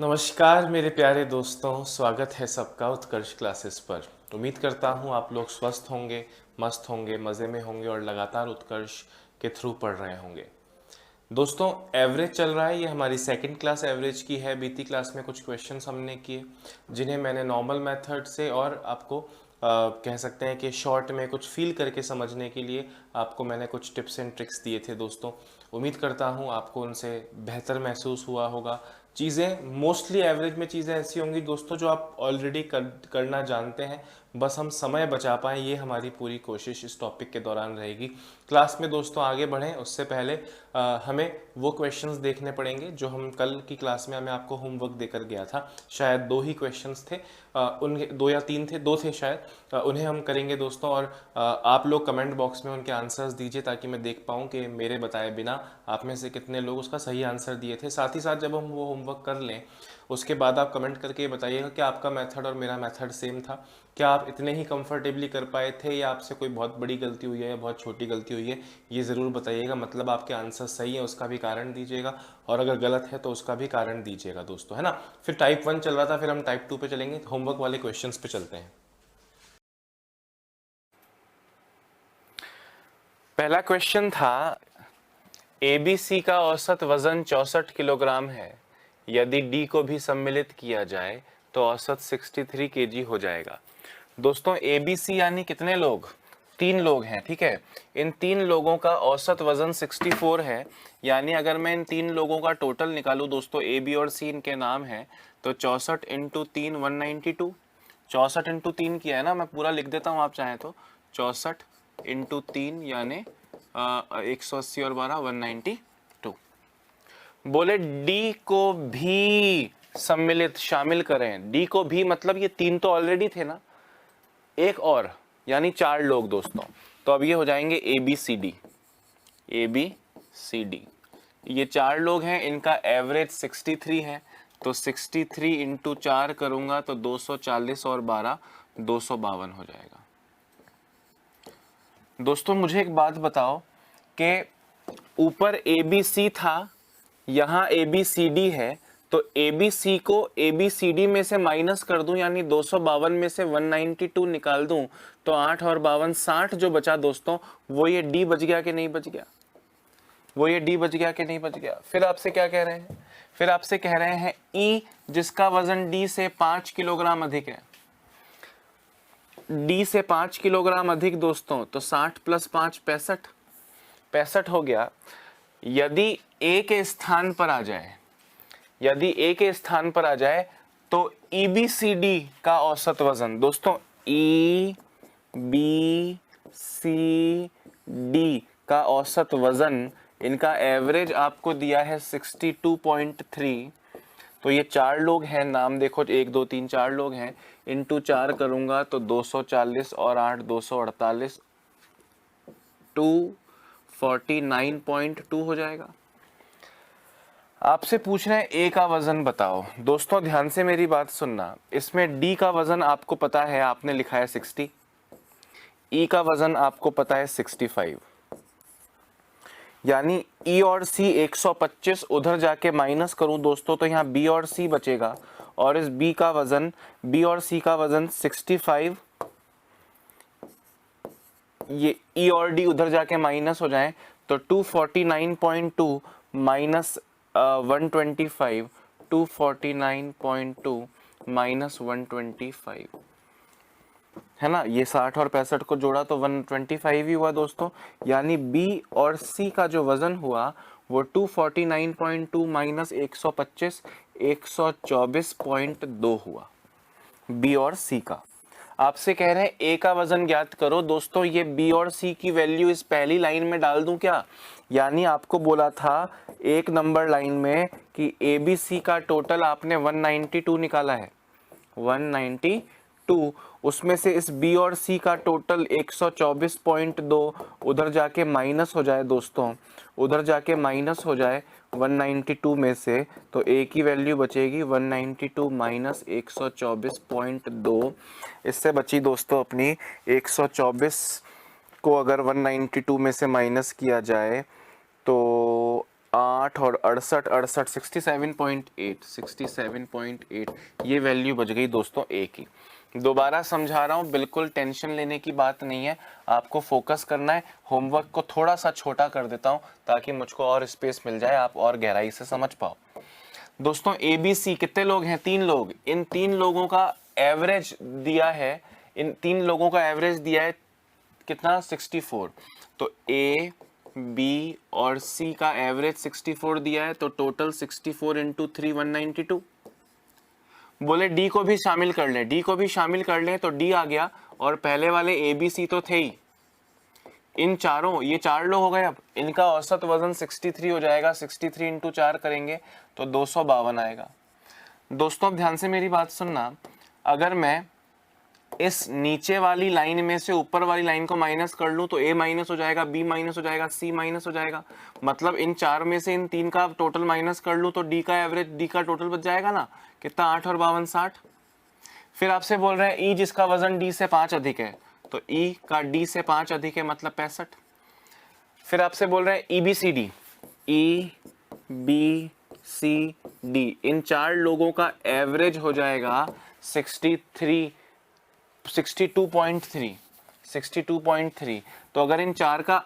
नमस्कार मेरे प्यारे दोस्तों, स्वागत है सबका उत्कर्ष क्लासेस पर। उम्मीद करता हूँ आप लोग स्वस्थ होंगे, मस्त होंगे, मज़े में होंगे और लगातार उत्कर्ष के थ्रू पढ़ रहे होंगे। दोस्तों, एवरेज चल रहा है, ये हमारी सेकंड क्लास एवरेज की है। बीती क्लास में कुछ क्वेश्चंस हमने किए जिन्हें मैंने नॉर्मल मेथड से और आपको कह सकते हैं कि शॉर्ट में कुछ फील करके समझने के लिए आपको मैंने कुछ टिप्स एंड ट्रिक्स दिए थे। दोस्तों, उम्मीद करता हूँ आपको उनसे बेहतर महसूस हुआ होगा। चीज़ें मोस्टली एवरेज में चीज़ें ऐसी होंगी दोस्तों जो आप ऑलरेडी करना जानते हैं, बस हम समय बचा पाएँ, ये हमारी पूरी कोशिश इस टॉपिक के दौरान रहेगी। क्लास में दोस्तों आगे बढ़ें उससे पहले हमें वो क्वेश्चंस देखने पड़ेंगे जो हम कल की क्लास में मैं आपको होमवर्क देकर गया था। शायद 2 ही क्वेश्चंस थे, उनके 2 या 3 थे, 2 थे शायद। उन्हें हम करेंगे दोस्तों, और आप लोग कमेंट बॉक्स में उनके आंसर्स दीजिए ताकि मैं देख पाऊँ कि मेरे बताए बिना आप में से कितने लोग उसका सही आंसर दिए थे। साथ ही साथ जब हम वो होमवर्क कर लें उसके बाद आप कमेंट करके बताइएगा कि आपका मेथड और मेरा मेथड सेम था, क्या आप इतने ही कंफर्टेबली कर पाए थे या आपसे कोई बहुत बड़ी गलती हुई है या बहुत छोटी गलती हुई है, ये ज़रूर बताइएगा। मतलब आपके आंसर सही है उसका भी कारण दीजिएगा, और अगर गलत है तो उसका भी कारण दीजिएगा दोस्तों, है ना। फिर टाइप 1 चल रहा था, फिर हम टाइप 2 पे चलेंगे, होमवर्क वाले क्वेश्चंस पे चलते हैं। पहला क्वेश्चन था, एबीसी का औसत वजन 64 किलोग्राम है। यदि डी को भी सम्मिलित किया जाए तो औसत 63 केजी हो जाएगा। दोस्तों, एबीसी यानी कितने लोग? 3 लोग हैं, ठीक है। इन 3 लोगों का औसत वजन 64 है, यानी अगर मैं इन 3 लोगों का टोटल निकालूं दोस्तों, ए बी और सी इनके नाम हैं, तो 64 इंटू 3 192। 64 इंटू 3 किया है ना, मैं पूरा लिख देता हूँ आप चाहें तो। 64 इंटू 3 यानी 180 और 12 192। बोले डी को भी सम्मिलित शामिल करें। डी को भी मतलब ये 3 तो ऑलरेडी थे ना, एक और यानी 4 लोग दोस्तों। तो अब ये हो जाएंगे A B C D. A B C D ये 4 लोग हैं, इनका एवरेज 63 है। तो 63 इंटू 4 करूंगा तो 240 और 12 252 हो जाएगा। दोस्तों, मुझे एक बात बताओ कि ऊपर ए बी सी था, यहाँ ए बी सी डी है, तो ए बी सी को ए बी सी डी में से माइनस कर दूं, यानी 252 में से 192 निकाल दूं, तो 8 और 52 60 जो बचा दोस्तों, वो ये डी बच गया कि नहीं बच गया? वो ये डी बच गया कि नहीं बच गया? फिर आपसे क्या कह रहे हैं? फिर आपसे कह रहे हैं ई जिसका वजन डी से 5 किलोग्राम अधिक है। डी से 5 किलोग्राम अधिक दोस्तों, तो 60 प्लस 5 65, 65 हो गया। यदि ए के स्थान पर आ जाए, यदि ए के स्थान पर आ जाए तो ई बी सी डी का औसत वजन दोस्तों, ई बी सी डी का औसत वजन, इनका एवरेज आपको दिया है 62.3। तो ये 4 लोग हैं, नाम देखो 1 2 3 4 लोग हैं, इंटू 4 करूंगा तो 240 और 8 248, 249.2 हो जाएगा। आपसे पूछ रहे हैं ए का वजन बताओ। दोस्तों ध्यान से मेरी बात सुनना, इसमें डी का वजन आपको पता है, आपने लिखा है 60, ई का वजन आपको पता है 65, यानी ई और सी 125 उधर जाके माइनस करूं दोस्तों तो यहाँ बी और सी बचेगा, और इस बी का वजन, बी और सी का वजन 65, ये ई और डी उधर जाके माइनस हो जाए तो 249.2 माइनस 125, 249.2 माइनस 125 है ना। ये 60 और 65 को जोड़ा तो 125 ही हुआ दोस्तों, यानी बी और सी का जो वजन हुआ वो 249.2 माइनस 125 124.2 हुआ, बी और सी का। आपसे कह रहे हैं ए का वजन ज्ञात करो। दोस्तों ये बी और सी की वैल्यू इस पहली लाइन में डाल दूं क्या? यानी आपको बोला था 1 नंबर लाइन में कि ए बी सी का टोटल आपने 192 निकाला है, 192, उसमें से इस बी और सी का टोटल 124.2 उधर जाके माइनस हो जाए दोस्तों, उधर जाके माइनस हो जाए 192 में से, तो ए की वैल्यू बचेगी 192 माइनस 124.2। इससे बची दोस्तों अपनी 124 को अगर 192 में से माइनस किया जाए तो 8 और 68 68 67.8 ये वैल्यू बच गई दोस्तों ए की। दोबारा समझा रहा हूँ, बिल्कुल टेंशन लेने की बात नहीं है, आपको फोकस करना है। होमवर्क को थोड़ा सा छोटा कर देता हूँ ताकि मुझको और स्पेस मिल जाए, आप और गहराई से समझ पाओ। दोस्तों ए बी सी कितने लोग हैं? 3 लोग। इन 3 लोगों का एवरेज दिया है, इन 3 लोगों का एवरेज दिया है कितना? 64। तो ए बी और सी का एवरेज 64 दिया है, तो टोटल 64 इंटू 3 192। बोले डी को भी शामिल कर लें, डी को भी शामिल कर लें, तो डी आ गया। और पहले वाले ए बी सी तो थे ही, इन चारों, ये 4 लोग हो गए। अब इनका औसत वजन 63 हो जाएगा। 63 इंटू 4 करेंगे तो 252 आएगा। दोस्तों अब ध्यान से मेरी बात सुनना, अगर मैं इस नीचे वाली लाइन में से ऊपर वाली लाइन को माइनस कर लूं तो ए माइनस हो जाएगा, बी माइनस हो जाएगा, सी माइनस हो जाएगा। मतलब इन 4 में से इन 3 का टोटल माइनस कर लूं तो डी का एवरेज, डी का टोटल बच जाएगा ना, कितना? 8 और 52 60। फिर आपसे बोल रहे हैं ई जिसका वजन डी से 5 अधिक है, तो ई का डी से 5 अधिक है मतलब 65। फिर आपसे बोल रहे हैं E B C D, E B C D, इन 4 लोगों का एवरेज हो जाएगा 62.3। तो अगर इन 4 का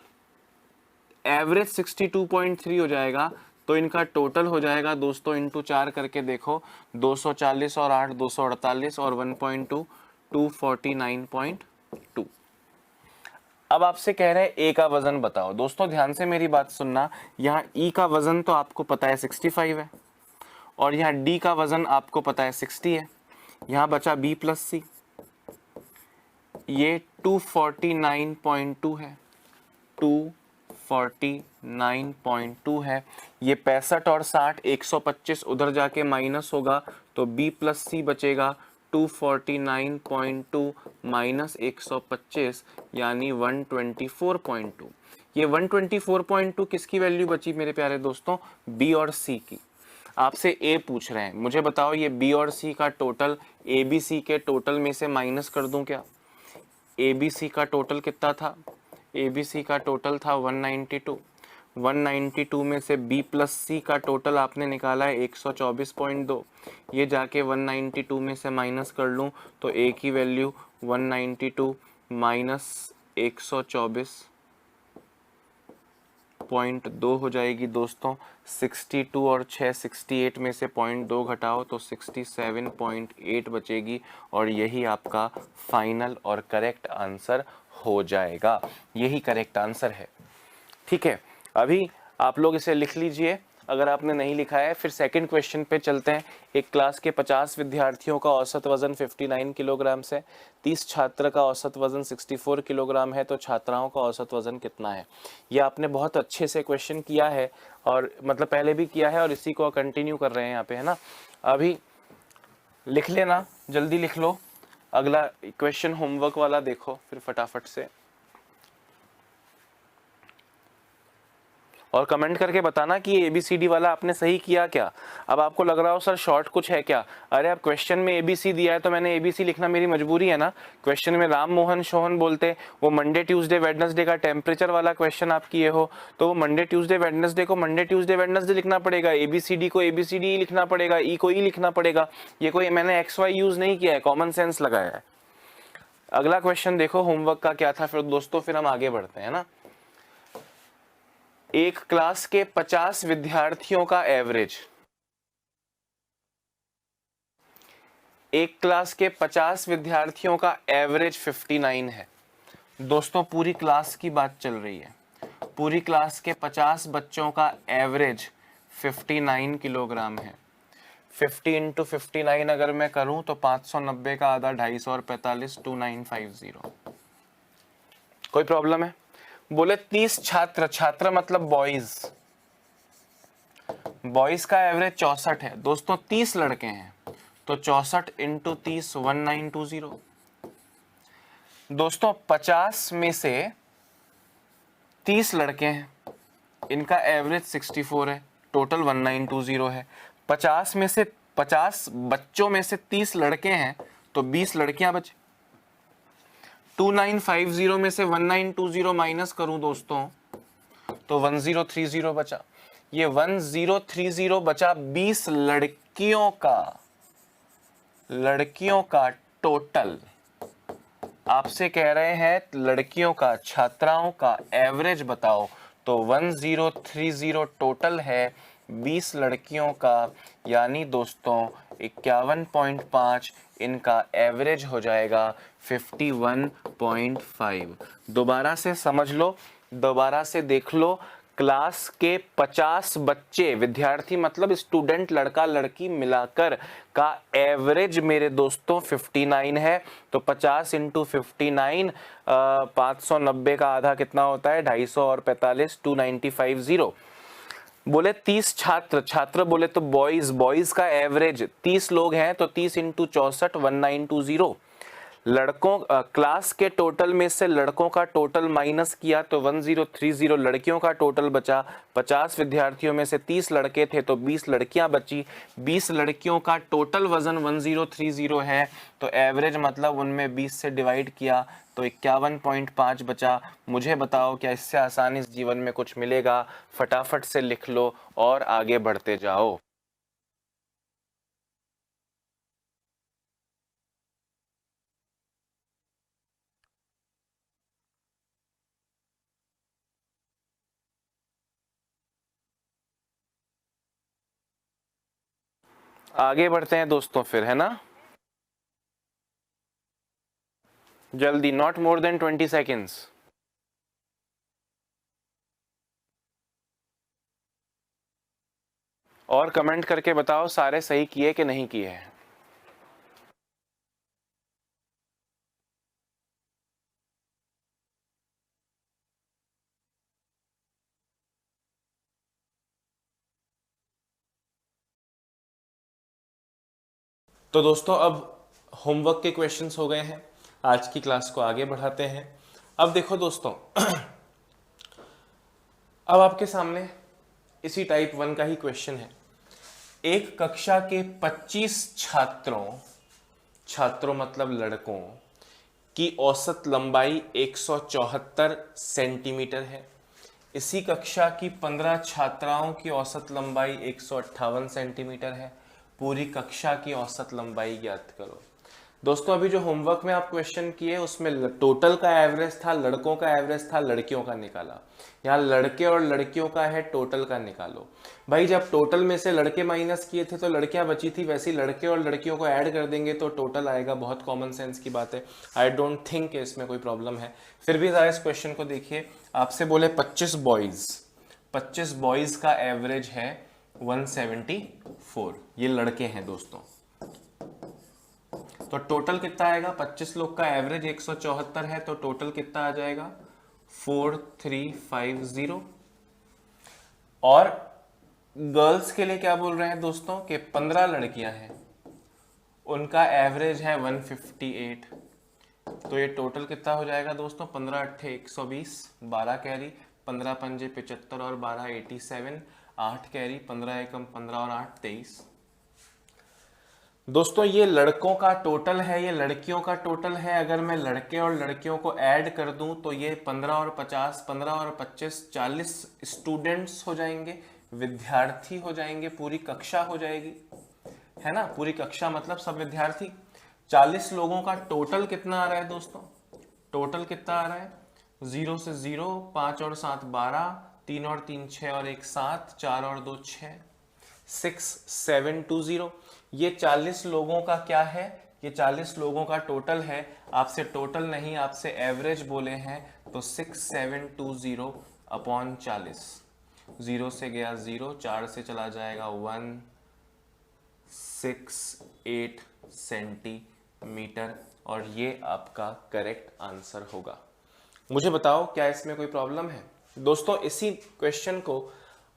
एवरेज 62.3 हो जाएगा तो इनका टोटल हो जाएगा दोस्तों, इंटू 4 करके देखो, 240 और 8 248 और 1.2 249.2। अब आपसे कह रहे हैं ए का वजन बताओ। दोस्तों ध्यान से मेरी बात सुनना, यहाँ ई का वजन तो आपको पता है 65 है, और यहाँ डी का वजन आपको पता है 60 है। यहाँ बचा बी प्लस सी, ये 249.2 है, 249.2 है। ये 65 और 60 125 उधर जाके माइनस होगा, तो बी प्लस सी बचेगा 249.2 माइनस 125 यानी 124.2। ये 124.2 किसकी वैल्यू बची मेरे प्यारे दोस्तों? बी और सी की। आपसे ए पूछ रहे हैं, मुझे बताओ ये बी और सी का टोटल ए बी सी के टोटल में से माइनस कर दूं क्या? ए बी सी का टोटल कितना था? ए बी सी का टोटल था 192। 192 में से बी प्लस सी का टोटल आपने निकाला है 124.2। ये जाके 192 में से माइनस कर लूँ तो ए की वैल्यू 192 माइनस 124.2 हो जाएगी दोस्तों। 62 और 6 68 में से 0.2 घटाओ तो 67.8 बचेगी, और यही आपका फाइनल और करेक्ट आंसर हो जाएगा। यही करेक्ट आंसर है। ठीक है, अभी आप लोग इसे लिख लीजिए अगर आपने नहीं लिखा है। फिर सेकंड क्वेश्चन पे चलते हैं। एक क्लास के 50 विद्यार्थियों का औसत वजन 59 किलोग्राम से 30 छात्र का औसत वजन 64 किलोग्राम है, तो छात्राओं का औसत वजन कितना है? ये आपने बहुत अच्छे से क्वेश्चन किया है, और मतलब पहले भी किया है और इसी को कंटिन्यू कर रहे हैं यहाँ पे, है ना। अभी लिख लेना, जल्दी लिख लो। अगला क्वेश्चन होमवर्क वाला देखो फिर फटाफट से, और कमेंट करके बताना कि ये ABCD वाला आपने सही किया क्या। अब आपको लग रहा हो सर शॉर्ट कुछ है क्या? अरे अब क्वेश्चन में ABC दिया है तो मैंने ABC लिखना मेरी मजबूरी है ना। क्वेश्चन में राम मोहन सोहन बोलते, वो मंडे ट्यूसडे वेडनेसडे का टेम्परेचर वाला क्वेश्चन आप किए हो, तो वो मंडे ट्यूसडे वेडनेसडे को मंडे ट्यूसडे वेडनेसडे लिखना पड़ेगा, ABCD को ABCD लिखना पड़ेगा, ई को ई लिखना पड़ेगा। ये कोई मैंने XY यूज नहीं किया है, कॉमन सेंस लगाया है। अगला क्वेश्चन देखो होमवर्क का क्या था फिर दोस्तों, फिर हम आगे बढ़ते हैं ना। एक क्लास के 50 विद्यार्थियों का एवरेज, एक क्लास के 50 विद्यार्थियों का एवरेज 59 है। दोस्तों पूरी क्लास की बात चल रही है। पूरी क्लास के 50 बच्चों का एवरेज 59 किलोग्राम है। 50 इंटू 59 अगर मैं करूं तो 590 का आधा 250 और 45 2950। कोई प्रॉब्लम है? बोले 30 छात्र, छात्र मतलब बॉयज, बॉयज का एवरेज 64 है। दोस्तों 30 लड़के हैं तो 64 इंटू 30 1920। दोस्तों 50 में से 30 लड़के हैं, इनका एवरेज 64 है, टोटल 1920 है। 50 में से 50 बच्चों में से 30 लड़के हैं तो 20 लड़कियां बचे। 2950 में से 1920 माइनस करूं दोस्तों तो 1030 बचा। ये 1030 बचा 20 लड़कियों का टोटल। आपसे कह रहे हैं लड़कियों का, छात्राओं का एवरेज बताओ। तो 1030 टोटल है 20 लड़कियों का, यानी दोस्तों 51.5 इनका एवरेज हो जाएगा 51.5। दोबारा से समझ लो, दोबारा से देख लो। क्लास के 50 बच्चे, विद्यार्थी मतलब स्टूडेंट, लड़का लड़की मिलाकर का एवरेज मेरे दोस्तों 59 है। तो 50 इंटू 59, 590 का आधा कितना होता है, 250 और 45, 295। बोले 30 छात्र बोले तो बॉयज का एवरेज 30 लोग हैं, तो 30 इंटू 64, 1920। लड़कों क्लास के टोटल में से लड़कों का टोटल माइनस किया तो 1030 लड़कियों का टोटल बचा। 50 विद्यार्थियों में से 30 लड़के थे तो 20 लड़कियां बची। 20 लड़कियों का टोटल वजन 1030 है, तो एवरेज मतलब उनमें 20 से डिवाइड किया तो 51.5 बचा। मुझे बताओ क्या इससे आसानी इस जीवन में कुछ मिलेगा? फटाफट से लिख लो और आगे बढ़ते जाओ। आगे बढ़ते हैं दोस्तों फिर, है ना? जल्दी, नॉट मोर देन 20 सेकेंड्स। और कमेंट करके बताओ सारे सही किए कि नहीं किए हैं। तो दोस्तों अब होमवर्क के क्वेश्चंस हो गए हैं, आज की क्लास को आगे बढ़ाते हैं। अब देखो दोस्तों, अब आपके सामने इसी टाइप 1 का ही क्वेश्चन है। एक कक्षा के 25 छात्रों मतलब लड़कों की औसत लंबाई 174 सेंटीमीटर है। इसी कक्षा की 15 छात्राओं की औसत लंबाई 158 सेंटीमीटर है। पूरी कक्षा की औसत लंबाई ज्ञात करो। दोस्तों अभी जो होमवर्क में आप क्वेश्चन किए उसमें टोटल का एवरेज था, लड़कों का एवरेज था, लड़कियों का निकाला। यहाँ लड़के और लड़कियों का है, टोटल का निकालो। भाई जब टोटल में से लड़के माइनस किए थे तो लड़कियां बची थी, वैसे ही लड़के और लड़कियों को ऐड कर देंगे तो टोटल आएगा। बहुत कॉमन सेंस की बात है, आई डोंट थिंक इसमें कोई प्रॉब्लम है। फिर भी जरा इस क्वेश्चन को देखिए। आपसे बोले 25 बॉयज का एवरेज है 174, ये लड़के हैं दोस्तों। तो टोटल कितना आएगा? 25 लोग का एवरेज 174 है, तो टोटल कितना आ जाएगा? 4350। और गर्ल्स के लिए क्या बोल रहे हैं दोस्तों कि 15 लड़कियां हैं, उनका एवरेज है 158। तो ये टोटल कितना हो जाएगा दोस्तों? 15 अट्ठे 120, 12 कैरी, 15 पंजे 75 और 12 87, 8 कैरी, 15 एकम 15 और 8 23। दोस्तों ये लड़कों का टोटल है, ये लड़कियों का टोटल है। अगर मैं लड़के और लड़कियों को ऐड कर दूं तो ये 15 और 50, 15 और 25, 40 स्टूडेंट्स हो जाएंगे, विद्यार्थी हो जाएंगे, पूरी कक्षा हो जाएगी, है ना? पूरी कक्षा मतलब सब विद्यार्थी। 40 लोगों का टोटल कितना आ रहा है दोस्तों? टोटल कितना आ रहा है? 0 से 0, 5 और 7 12, 3 और 3 6 और 1 7, 4 और 2 6, 6720। ये 40 लोगों का क्या है? ये 40 लोगों का टोटल है। आपसे टोटल नहीं, आपसे एवरेज बोले हैं, तो 6720 अपॉन 40। 0 से गया 0, 4 से चला जाएगा 168 सेंटीमीटर, और ये आपका करेक्ट आंसर होगा। मुझे बताओ क्या इसमें कोई प्रॉब्लम है? दोस्तों इसी क्वेश्चन को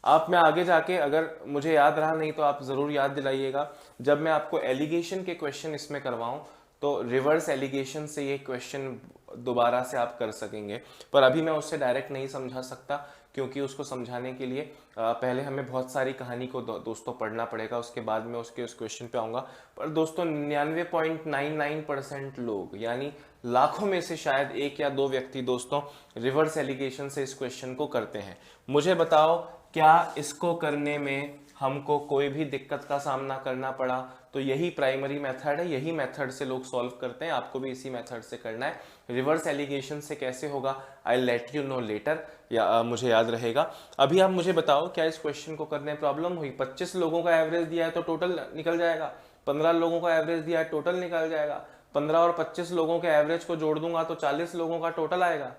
आप में आगे जाके, अगर मुझे याद रहा नहीं तो आप जरूर याद दिलाइएगा, जब मैं आपको एलिगेशन के क्वेश्चन इसमें करवाऊं तो रिवर्स एलिगेशन से ये क्वेश्चन दोबारा से आप कर सकेंगे। पर अभी मैं उससे डायरेक्ट नहीं समझा सकता, क्योंकि उसको समझाने के लिए पहले हमें बहुत सारी कहानी को दोस्तों पढ़ना पड़ेगा, उसके बाद में उसके उस क्वेश्चन पे आऊँगा। पर दोस्तों 99.99% लोग, यानी लाखों में से शायद 1 या 2 व्यक्ति दोस्तों रिवर्स एलिगेशन से इस क्वेश्चन को करते हैं। मुझे बताओ क्या इसको करने में हमको कोई भी दिक्कत का सामना करना पड़ा? तो यही प्राइमरी मेथड है, यही मेथड से लोग सॉल्व करते हैं, आपको भी इसी मेथड से करना है। रिवर्स एलिगेशन से कैसे होगा, I let you know later, या मुझे याद रहेगा। अभी आप मुझे बताओ, क्या इस क्वेश्चन को करने में प्रॉब्लम हुई? 25 लोगों का एवरेज दिया है तो टोटल निकल जाएगा, 15 लोगों का एवरेज दिया है टोटल निकल जाएगा, 15 और 25 लोगों के एवरेज को जोड़ दूंगा तो 40 लोगों का टोटल आएगा,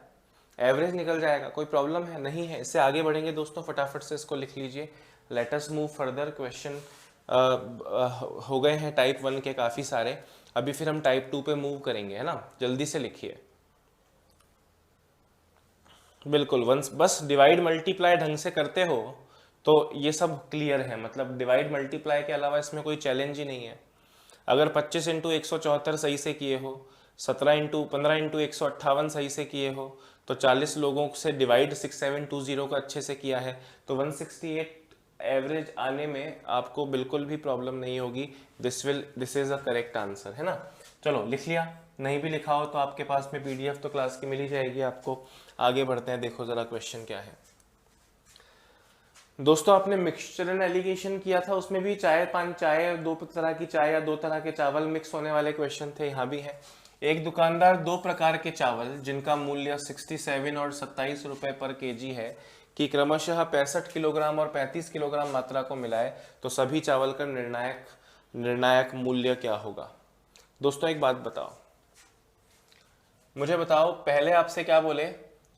एवरेज निकल जाएगा। कोई प्रॉब्लम है? नहीं है। इससे आगे बढ़ेंगे दोस्तों, फटाफट से इसको लिख लीजिए। Let us move further. Question हो गए हैं टाइप 1 के काफ़ी सारे, अभी फिर हम टाइप 2 पे मूव करेंगे, है ना। जल्दी से लिखिए। बिल्कुल, वंस बस डिवाइड मल्टीप्लाई ढंग से करते हो तो ये सब क्लियर है, मतलब डिवाइड मल्टीप्लाई के अलावा इसमें कोई चैलेंज ही नहीं है। अगर 25 इंटू 174 सही से किए हो, 15 इंटू 158 सही से किए हो, तो 40 लोगों से डिवाइड 6720 को अच्छे से किया है, तो 168 एवरेज आने में आपको बिल्कुल भी प्रॉब्लम नहीं होगी। This is a correct answer, है ना। चलो लिख लिया, नहीं भी लिखा हो तो आपके पास में पीडीएफ तो क्लास की मिल ही जाएगी आपको। आगे बढ़ते हैं, देखो जरा क्वेश्चन क्या है दोस्तों। आपने मिक्सचर एंड एलिगेशन किया था, उसमें भी चाय दो तरह की चाय या दो तरह के चावल मिक्स होने वाले क्वेश्चन थे, यहाँ भी है। एक दुकानदार दो प्रकार के चावल जिनका मूल्य 67 और 27 रुपए पर केजी है कि क्रमशः 65 किलोग्राम और 35 किलोग्राम मात्रा को मिलाए तो सभी चावल का निर्णायक मूल्य क्या होगा। दोस्तों एक बात बताओ, मुझे बताओ, पहले आपसे क्या बोले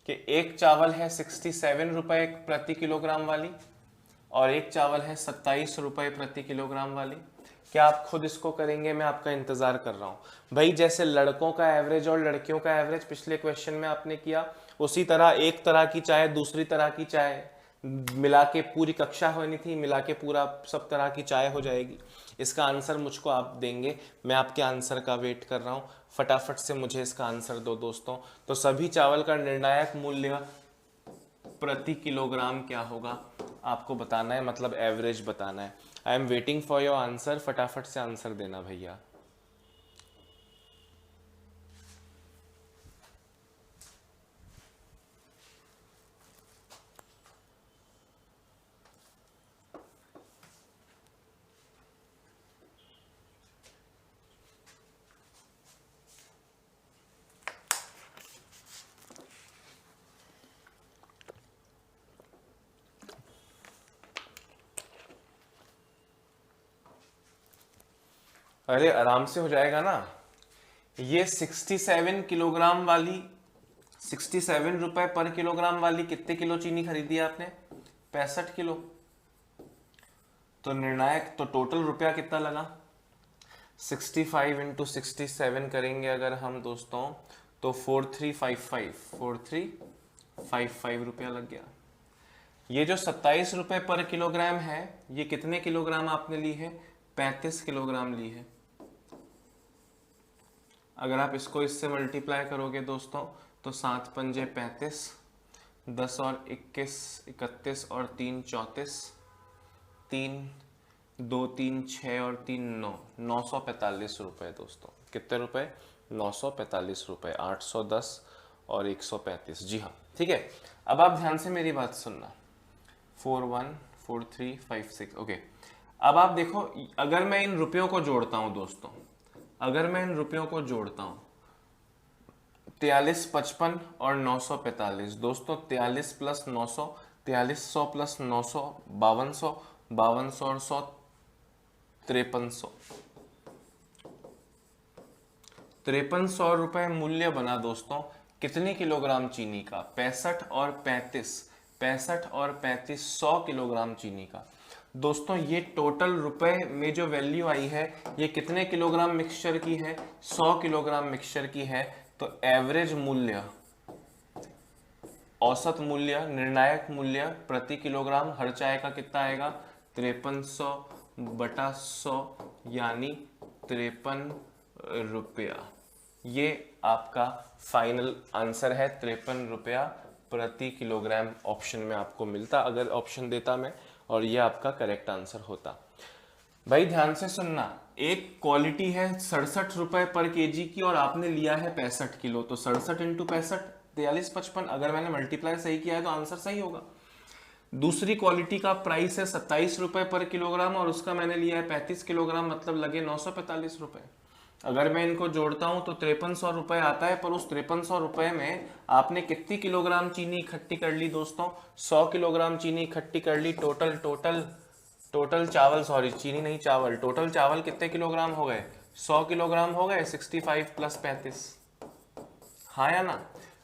कि एक चावल है 67 रुपए प्रति किलोग्राम वाली और एक चावल है 27 रुपए प्रति किलोग्राम वाली। क्या आप खुद इसको करेंगे? मैं आपका इंतजार कर रहा हूं भाई। जैसे लड़कों का एवरेज और लड़कियों का एवरेज पिछले क्वेश्चन में आपने किया, उसी तरह एक तरह की चाय दूसरी तरह की चाय मिला के पूरी कक्षा होनी थी, मिला के पूरा सब तरह की चाय हो जाएगी। इसका आंसर मुझको आप देंगे, मैं आपके आंसर का वेट कर रहा हूँ। फटाफट से मुझे इसका आंसर दो दोस्तों। तो सभी चावल का निर्णायक मूल्य प्रति किलोग्राम क्या होगा आपको बताना है, मतलब एवरेज बताना है। I am waiting for your answer, फटाफट से आंसर देना भैया। अरे आराम से हो जाएगा ना। ये 67 किलोग्राम वाली, 67 रुपए पर किलोग्राम वाली कितने किलो चीनी खरीदी है आपने? 65 किलो। तो निर्णायक, तो टोटल रुपया कितना लगा? 65 इंटू 67 करेंगे अगर हम दोस्तों तो 4355 रुपया लग गया। ये जो 27 रुपए पर किलोग्राम है, ये कितने किलोग्राम आपने ली है? 35 किलोग्राम ली है। अगर आप इसको इससे मल्टीप्लाई करोगे दोस्तों तो 7 पंजे 35, 10 और 21 31 और 3 34, 3 2 3 6 और 3 9, 945 रुपए दोस्तों। कितने रुपए? 945 रुपए। 810 और 135, जी हाँ ठीक है। अब आप ध्यान से मेरी बात सुनना। 414356, ओके। अब आप देखो, अगर मैं इन रुपयों को जोड़ता हूं दोस्तों, अगर मैं इन रुपयों को जोड़ता हूं 43, 55 और 945 दोस्तों, 43 प्लस 900, 4300 प्लस 900, 5200, 5200 और 100, 5300, 5300 रुपए मूल्य बना दोस्तों कितने किलोग्राम चीनी का? 65 और 35, 65 और 35 100 किलोग्राम चीनी का। दोस्तों ये टोटल रुपए में जो वैल्यू आई है ये कितने किलोग्राम मिक्सचर की है? 100 किलोग्राम मिक्सचर की है। तो एवरेज मूल्य, औसत मूल्य, निर्णायक मूल्य प्रति किलोग्राम हर चाय का कितना आएगा? 5300 बटा 100 यानी 53 रुपया। ये आपका फाइनल आंसर है, 53 रुपया प्रति किलोग्राम ऑप्शन में आपको मिलता अगर ऑप्शन देता मैं, और ये आपका करेक्ट आंसर होता। भाई ध्यान से सुनना, एक क्वालिटी है 67 रुपए पर केजी की और आपने लिया है 65 किलो, तो 67 इंटू 65 4355। अगर मैंने मल्टीप्लाई सही किया है तो आंसर सही होगा। दूसरी क्वालिटी का प्राइस है 27 रुपए पर किलोग्राम और उसका मैंने लिया है 35 किलोग्राम, मतलब लगे 945 रुपए। अगर मैं इनको जोड़ता हूं तो 5300 रुपए आता है, पर उस 5300 रुपए में आपने कितनी किलोग्राम चीनी इकट्ठी कर ली दोस्तों? 100 किलोग्राम चीनी इकट्ठी कर ली। टोटल टोटल टोटल चावल, सॉरी चीनी नहीं चावल, टोटल चावल कितने किलोग्राम हो गए? 100 किलोग्राम हो गए। 65 प्लस 35, हाँ या ना?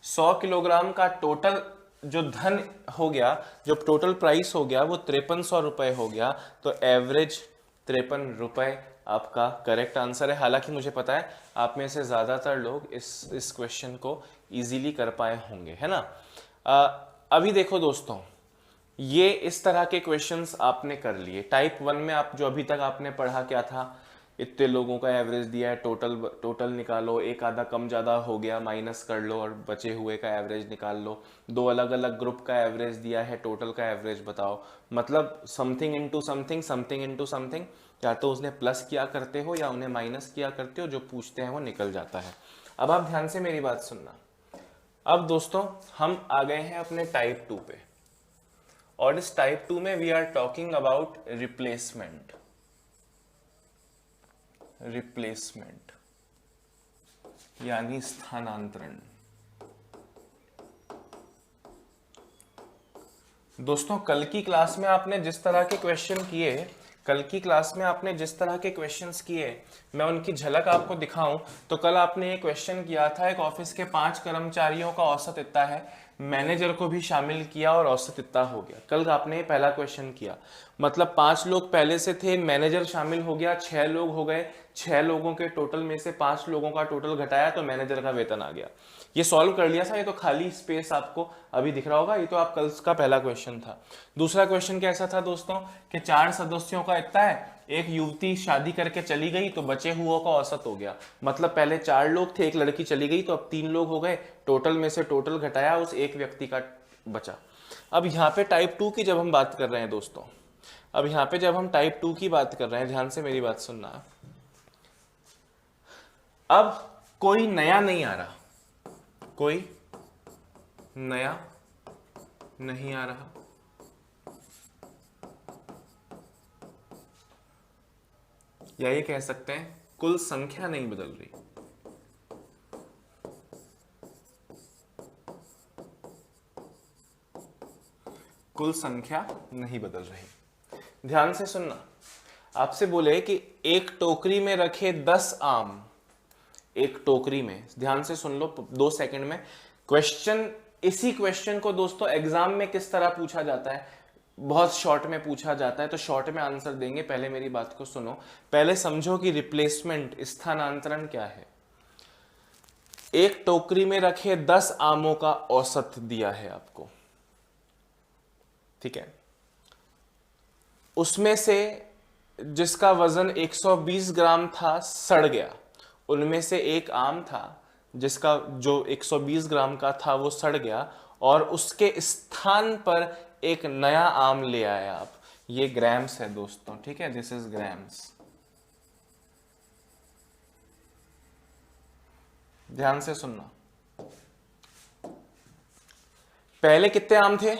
100 किलोग्राम का टोटल जो धन हो गया, जो टोटल प्राइस हो गया वो 5300 रुपए हो गया। तो एवरेज 53 रुपए आपका करेक्ट आंसर है। हालांकि मुझे पता है आप में से ज्यादातर लोग इस क्वेश्चन को इजीली कर पाए होंगे, है ना। अभी देखो दोस्तों, ये इस तरह के क्वेश्चंस आपने कर लिए। टाइप 1 में आप जो अभी तक आपने पढ़ा क्या था? इतने लोगों का एवरेज दिया है, टोटल निकालो, एक आधा कम ज़्यादा हो गया माइनस कर लो और बचे हुए का एवरेज निकाल लो। दो अलग अलग ग्रुप का एवरेज दिया है, टोटल का एवरेज बताओ। मतलब something into something, something into something, या तो उसने प्लस किया करते हो या उन्हें माइनस किया करते हो, जो पूछते हैं वो निकल जाता है। अब आप ध्यान से मेरी बात सुनना। अब दोस्तों हम आ गए हैं अपने टाइप 2 पे, और इस टाइप 2 में we are talking about replacement. Replacement यानी स्थानांतरण। दोस्तों कल की क्लास में आपने जिस तरह के क्वेश्चन किए, मैं उनकी झलक आपको दिखाऊं तो कल आपने ये क्वेश्चन किया था, एक ऑफिस के 5 कर्मचारियों का औसत इतना है, मैनेजर को भी शामिल किया और औसत इतना हो गया। कल आपने पहला क्वेश्चन किया, मतलब 5 लोग पहले से थे, मैनेजर शामिल हो गया, 6 लोग हो गए, 6 लोगों के टोटल में से 5 लोगों का टोटल घटाया तो मैनेजर का वेतन आ गया। ये सॉल्व कर लिया था। ये तो खाली स्पेस आपको अभी दिख रहा होगा, ये तो आप कल का पहला क्वेश्चन था। दूसरा क्वेश्चन कैसा था दोस्तों कि 4 सदस्यों का इतना है, एक युवती शादी करके चली गई तो बचे हुओं का औसत हो गया। मतलब पहले 4 लोग थे, एक लड़की चली गई तो अब 3 लोग हो गए, टोटल में से टोटल घटाया, उस एक व्यक्ति का बचा। अब यहाँ पे टाइप 2 की जब हम बात कर रहे हैं दोस्तों, अब यहाँ पे जब हम टाइप 2 की बात कर रहे हैं, ध्यान से मेरी बात सुनना। अब कोई नया नहीं आ रहा, कोई नया नहीं आ रहा, या ये कह सकते हैं कुल संख्या नहीं बदल रही। कुल संख्या नहीं बदल रही। ध्यान से सुनना, आपसे बोले कि एक टोकरी में रखे 10 आम, एक टोकरी में, ध्यान से सुन लो 2 सेकंड में क्वेश्चन। इसी क्वेश्चन को दोस्तों एग्जाम में किस तरह पूछा जाता है, बहुत शॉर्ट में पूछा जाता है, तो शॉर्ट में आंसर देंगे। पहले मेरी बात को सुनो, पहले समझो कि रिप्लेसमेंट स्थानांतरण क्या है। एक टोकरी में रखे 10 आमों का औसत दिया है आपको, ठीक है। उसमें से जिसका वजन 120 ग्राम था सड़ गया, उनमें से एक आम था जिसका जो 120 ग्राम का था वो सड़ गया, और उसके स्थान पर एक नया आम ले आए आप। ये ग्राम्स है दोस्तों, ठीक है, दिस इज ग्राम्स। ध्यान से सुनना, पहले कितने आम थे?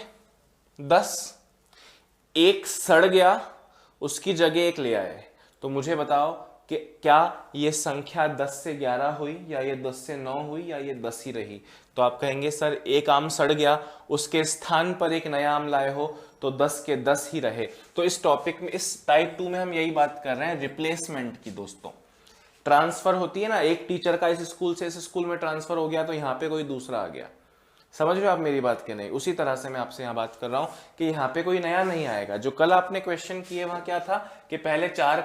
10, एक सड़ गया, उसकी जगह एक ले आए। तो मुझे बताओ कि क्या ये संख्या 10 से 11 हुई, या ये 10 से 9 हुई, या ये 10 ही रही? तो आप कहेंगे सर एक आम सड़ गया, उसके स्थान पर एक नया आम लाए हो, तो 10 के 10 ही रहे। तो इस टॉपिक में, इस टाइप 2 में हम यही बात कर रहे हैं रिप्लेसमेंट की दोस्तों। ट्रांसफर होती है ना, एक टीचर का इस स्कूल से इस स्कूल में ट्रांसफर हो गया तो यहाँ पे कोई दूसरा आ गया। समझ रहे हो आप मेरी बात के नहीं? उसी तरह से मैं आपसे यहाँ बात कर रहा हूँ कि यहाँ पे कोई नया नहीं आएगा। जो कल आपने क्वेश्चन किए वहां क्या था कि पहले 4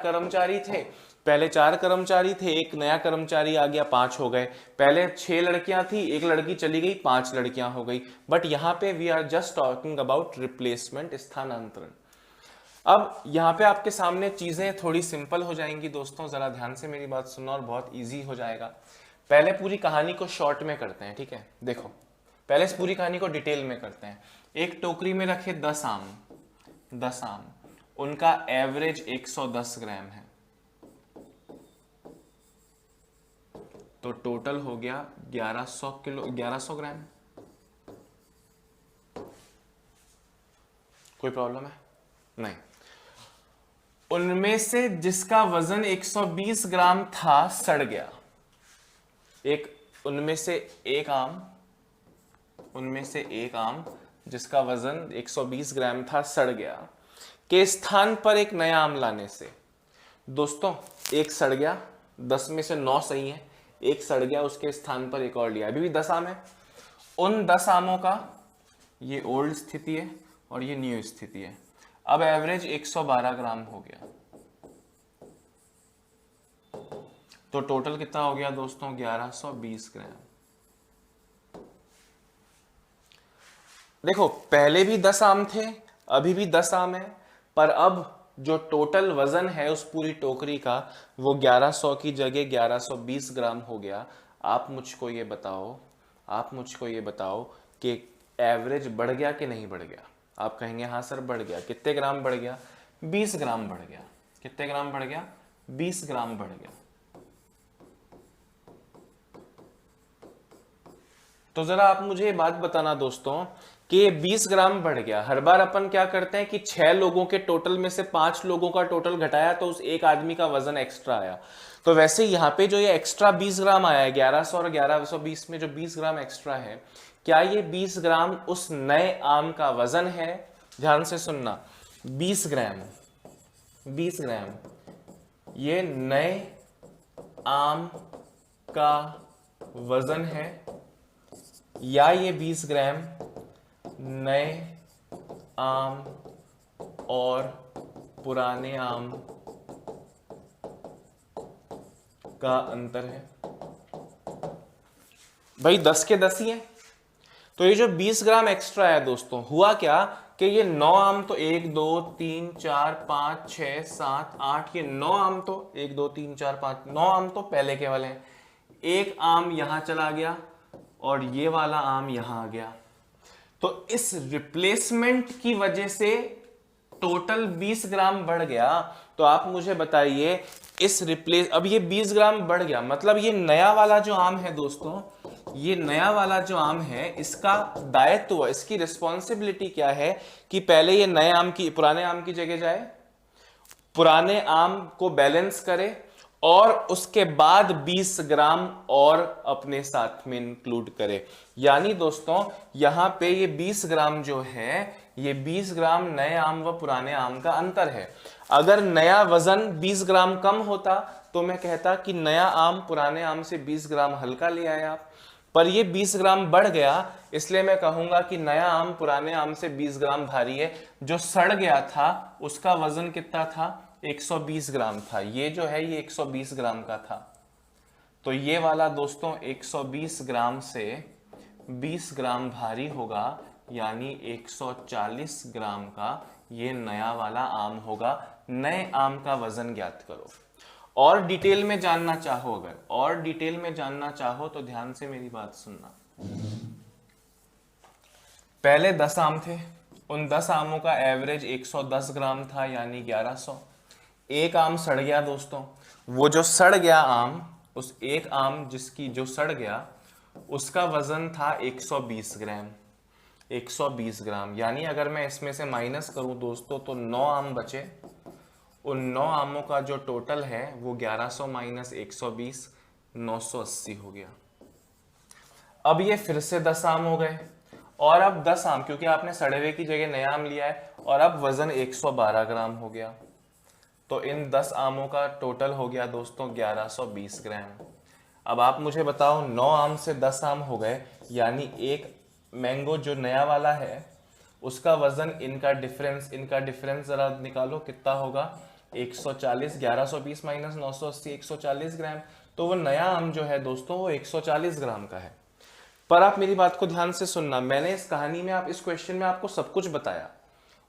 कर्मचारी थे, एक नया कर्मचारी आ गया, 5 हो गए। पहले 6 लड़कियां थी, एक लड़की चली गई, 5 लड़कियां हो गई। बट यहाँ पे we are just talking about replacement, स्थानांतरण। अब यहाँ पे आपके सामने चीजें थोड़ी सिंपल हो जाएंगी दोस्तों, जरा ध्यान से मेरी बात सुनना और बहुत ईजी हो जाएगा। पहले पूरी कहानी को शॉर्ट में करते हैं, ठीक है। देखो पहले इस पूरी कहानी को डिटेल में करते हैं। एक टोकरी में रखे 10 आम, उनका एवरेज 110 ग्राम है, तो टोटल हो गया 1100 ग्राम। कोई प्रॉब्लम है? नहीं। उनमें से जिसका वजन 120 ग्राम था सड़ गया, उनमें से एक आम जिसका वजन 120 ग्राम था सड़ गया, के स्थान पर एक नया आम लाने से। दोस्तों एक सड़ गया, 10 में से 9 सही है, एक सड़ गया, उसके स्थान पर एक और लिया, अभी भी 10 आम है। उन 10 आमों का ये ओल्ड स्थिति है और ये न्यू स्थिति है। अब एवरेज 112 ग्राम हो गया, तो टोटल कितना हो गया दोस्तों? 1120 ग्राम। देखो पहले भी 10 आम थे, अभी भी 10 आम है, पर अब जो टोटल वजन है उस पूरी टोकरी का वो 1100 की जगह 1120 ग्राम हो गया। आप मुझको ये बताओ कि एवरेज बढ़ गया कि नहीं बढ़ गया? आप कहेंगे हाँ सर बढ़ गया। कितने ग्राम बढ़ गया? 20 ग्राम बढ़ गया। कितने ग्राम बढ़ गया? 20 ग्राम बढ़ गया। तो जरा आप मुझे ये बात बताना दोस्तों कि ये 20 ग्राम बढ़ गया। हर बार अपन क्या करते हैं कि 6 लोगों के टोटल में से 5 लोगों का टोटल घटाया तो उस एक आदमी का वजन एक्स्ट्रा आया। तो वैसे यहाँ पे जो ये एक्स्ट्रा 20 ग्राम आया है 1100 और 1120 में जो 20 ग्राम एक्स्ट्रा है, क्या ये 20 ग्राम उस नए आम का वजन है? ध्यान से सुनना, 20 ग्राम ये नए आम का वजन है या ये 20 ग्राम नए आम और पुराने आम का अंतर है? भाई 10 के 10 ही है। तो ये जो 20 ग्राम एक्स्ट्रा है दोस्तों, हुआ क्या कि ये 9 आम तो 1 2 3 4 5 6 7 8, ये 9 आम तो 1 2 3 4 5 9 आम तो पहले के वाले हैं। एक आम यहां चला गया और ये वाला आम यहां आ गया, तो इस रिप्लेसमेंट की वजह से टोटल 20 ग्राम बढ़ गया। तो आप मुझे बताइए अब ये 20 ग्राम बढ़ गया, मतलब ये नया वाला जो आम है दोस्तों, ये नया वाला जो आम है इसका दायित्व, इसकी रिस्पॉन्सिबिलिटी क्या है कि पहले ये नए आम की पुराने आम की जगह जाए, पुराने आम को बैलेंस करे और उसके बाद 20 ग्राम और अपने साथ में इंक्लूड करे। यानी दोस्तों यहां पे ये 20 ग्राम जो है, ये 20 ग्राम नए आम व पुराने आम का अंतर है। अगर नया वजन 20 ग्राम कम होता तो मैं कहता कि नया आम पुराने आम से 20 ग्राम हल्का ले आए आप, पर ये 20 ग्राम बढ़ गया, इसलिए मैं कहूंगा कि नया आम पुराने आम से 20 ग्राम भारी है। जो सड़ गया था उसका वजन कितना था? 120 ग्राम था। ये जो है ये 120 ग्राम का था, तो ये वाला दोस्तों 120 ग्राम से 20 ग्राम भारी होगा, यानी 140 ग्राम का ये नया वाला आम होगा। नए आम का वजन ज्ञात करो। और डिटेल में जानना चाहो, अगर और डिटेल में जानना चाहो तो ध्यान से मेरी बात सुनना। पहले 10 आम थे, उन 10 आमों का एवरेज 110 ग्राम था, यानी 1100। एक आम सड़ गया दोस्तों, वो जो सड़ गया आम, उस एक आम जिसकी जो सड़ गया उसका वजन था 120 ग्राम। 120 ग्राम, यानी अगर मैं इसमें से माइनस करूं दोस्तों तो 9 आम बचे। उन 9 आमों का जो टोटल है वो 1100 माइनस 120 980 हो गया। अब ये फिर से 10 आम हो गए, और अब 10 आम, क्योंकि आपने सड़े हुए की जगह नया आम लिया है, और अब वजन 112 ग्राम हो गया। तो इन 10 आमों का टोटल हो गया दोस्तों 1120 ग्राम। अब आप मुझे बताओ 9 आम से 10 आम हो गए, यानी एक मैंगो जो नया वाला है उसका वजन, इनका डिफरेंस जरा निकालो कितना होगा? 140। 1120 माइनस 980 140 ग्राम। तो वो नया आम जो है दोस्तों वो 140 ग्राम का है। पर आप मेरी बात को ध्यान से सुनना, मैंने इस कहानी में, इस क्वेश्चन में आपको सब कुछ बताया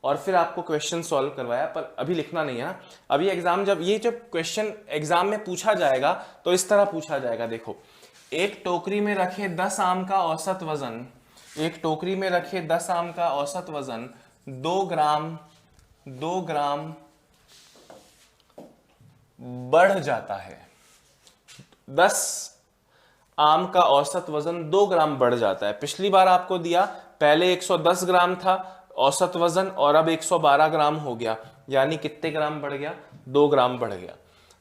और फिर आपको क्वेश्चन सॉल्व करवाया, पर अभी लिखना नहीं है ना। अभी जब क्वेश्चन एग्जाम में पूछा जाएगा तो इस तरह पूछा जाएगा। देखो, एक टोकरी में रखे 10 आम का औसत वजन, 2 ग्राम बढ़ जाता है। 10 आम का औसत वजन 2 ग्राम बढ़ जाता है। पिछली बार आपको दिया, पहले 110 ग्राम था, औसत वजन, और अब 112 ग्राम हो गया, यानी कितने ग्राम बढ़ गया, 2 ग्राम बढ़ गया।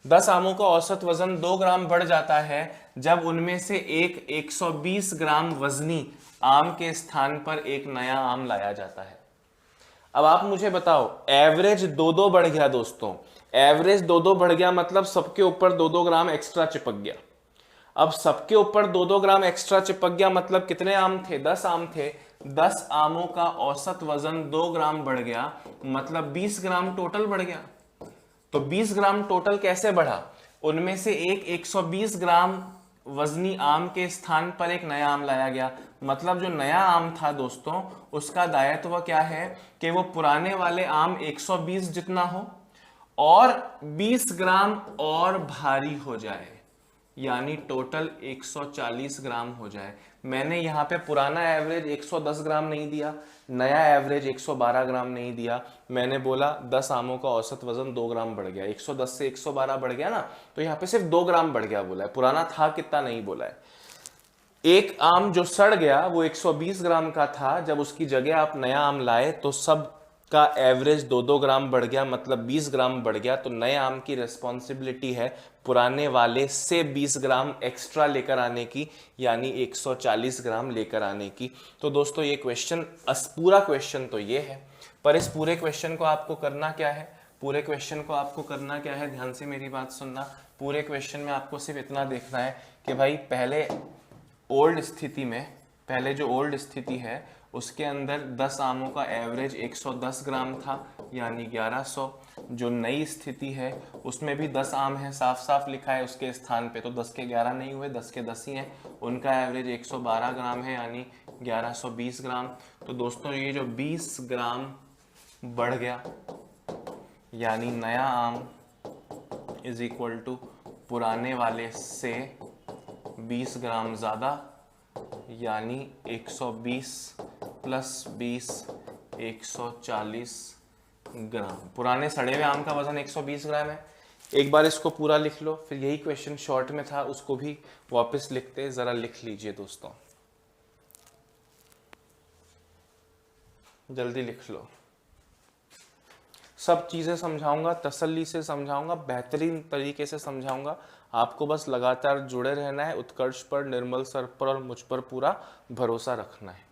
10 आमों का औसत वजन 2 ग्राम बढ़ जाता है जब उनमें से एक 120 ग्राम वजनी आम के स्थान पर एक नया आम लाया जाता है। अब आप मुझे बताओ, एवरेज 2-2 बढ़ गया दोस्तों, एवरेज 2-2 बढ़ गया मतलब सबके ऊपर 2-2 ग्राम एक्स्ट्रा चिपक गया। अब सबके ऊपर 2-2 ग्राम एक्स्ट्रा चिपक गया मतलब कितने आम थे, 10 आम थे। 10 आमों का औसत वजन 2 ग्राम बढ़ गया मतलब 20 ग्राम टोटल बढ़ गया। तो 20 ग्राम टोटल कैसे बढ़ा, उनमें से एक 120 ग्राम वजनी आम के स्थान पर एक नया आम लाया गया। मतलब जो नया आम था दोस्तों, उसका दायित्व क्या है कि वो पुराने वाले आम 120 जितना हो और 20 ग्राम और भारी हो जाए, यानी टोटल 140 ग्राम हो जाए। मैंने यहाँ पे पुराना एवरेज 110 ग्राम नहीं दिया, नया एवरेज 112 ग्राम नहीं दिया, मैंने बोला 10 आमों का औसत वजन 2 ग्राम बढ़ गया, 110 से 112 बढ़ गया ना, तो यहाँ पे सिर्फ 2 ग्राम बढ़ गया बोला है, पुराना था कितना नहीं बोला है। एक आम जो सड़ गया वो 120 ग्राम का था, जब उसकी जगह आप नया आम लाए तो सब का एवरेज 2-2 ग्राम बढ़ गया मतलब 20 ग्राम बढ़ गया। तो नए आम की रिस्पॉन्सिबिलिटी है पुराने वाले से 20 ग्राम एक्स्ट्रा लेकर आने की, यानी 140 ग्राम लेकर आने की। तो दोस्तों ये क्वेश्चन, पूरा क्वेश्चन तो ये है, पर इस पूरे क्वेश्चन को आपको करना क्या है, पूरे क्वेश्चन को आपको करना क्या है, ध्यान से मेरी बात सुनना। पूरे क्वेश्चन में आपको सिर्फ इतना देखना है कि भाई पहले ओल्ड स्थिति में, पहले जो ओल्ड स्थिति है उसके अंदर 10 आमों का एवरेज 110 ग्राम था यानी 1100। जो नई स्थिति है उसमें भी 10 आम है, साफ साफ लिखा है उसके स्थान पे, तो 10 के 11 नहीं हुए, 10 के 10 ही हैं, उनका एवरेज 112 ग्राम है यानी 1120 ग्राम। तो दोस्तों ये जो 20 ग्राम बढ़ गया यानी नया आम इज इक्वल टू पुराने वाले से 20 ग्राम ज़्यादा, यानी 120 प्लस 20 140 ग्राम। पुराने सड़े हुए आम का वजन 120 ग्राम है। एक बार इसको पूरा लिख लो, फिर यही क्वेश्चन शॉर्ट में था उसको भी वापस लिखते, ज़रा लिख लीजिए दोस्तों, जल्दी लिख लो। सब चीज़ें समझाऊंगा, तसल्ली से समझाऊंगा, बेहतरीन तरीके से समझाऊंगा, आपको बस लगातार जुड़े रहना है। उत्कर्ष पर, निर्मल सर पर और मुझ पर पूरा भरोसा रखना है।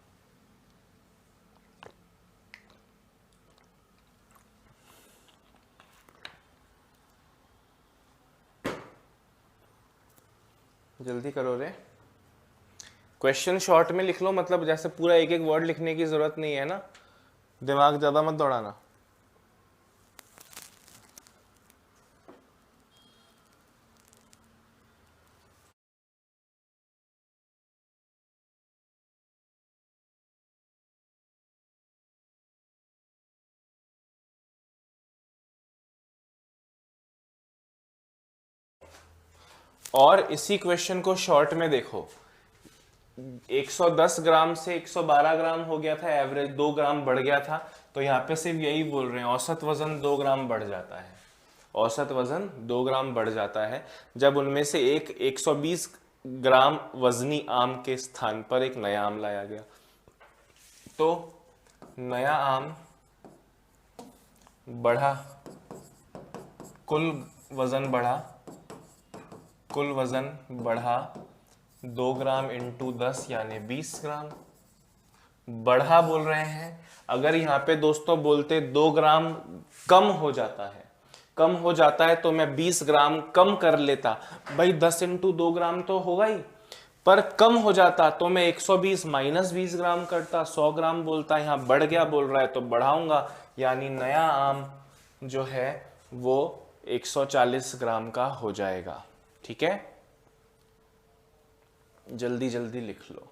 जल्दी करो रे, क्वेश्चन शॉर्ट में लिख लो, मतलब जैसे पूरा एक एक वर्ड लिखने की जरूरत नहीं है ना, दिमाग ज़्यादा मत दौड़ाना। और इसी क्वेश्चन को शॉर्ट में देखो, 110 ग्राम से 112 ग्राम हो गया था, एवरेज 2 ग्राम बढ़ गया था। तो यहाँ पे सिर्फ यही बोल रहे हैं, औसत वजन 2 ग्राम बढ़ जाता है, औसत वजन 2 ग्राम बढ़ जाता है जब उनमें से एक 120 ग्राम वजनी आम के स्थान पर एक नया आम लाया गया। तो नया आम बढ़ा, कुल वजन बढ़ा, कुल वजन बढ़ा 2 ग्राम इंटू 10 यानी 20 ग्राम। बढ़ा बोल रहे हैं, अगर यहाँ पे दोस्तों बोलते 2 ग्राम कम हो जाता है, कम हो जाता है तो मैं 20 ग्राम कम कर लेता, भाई 10 इंटू 2 ग्राम तो होगा ही, पर कम हो जाता तो मैं 120 माइनस 20 ग्राम करता, 100 ग्राम बोलता। यहाँ बढ़ गया बोल रहा है तो बढ़ाऊंगा, यानी नया आम जो है वो 140 ग्राम का हो जाएगा। ठीक है, जल्दी जल्दी लिख लो।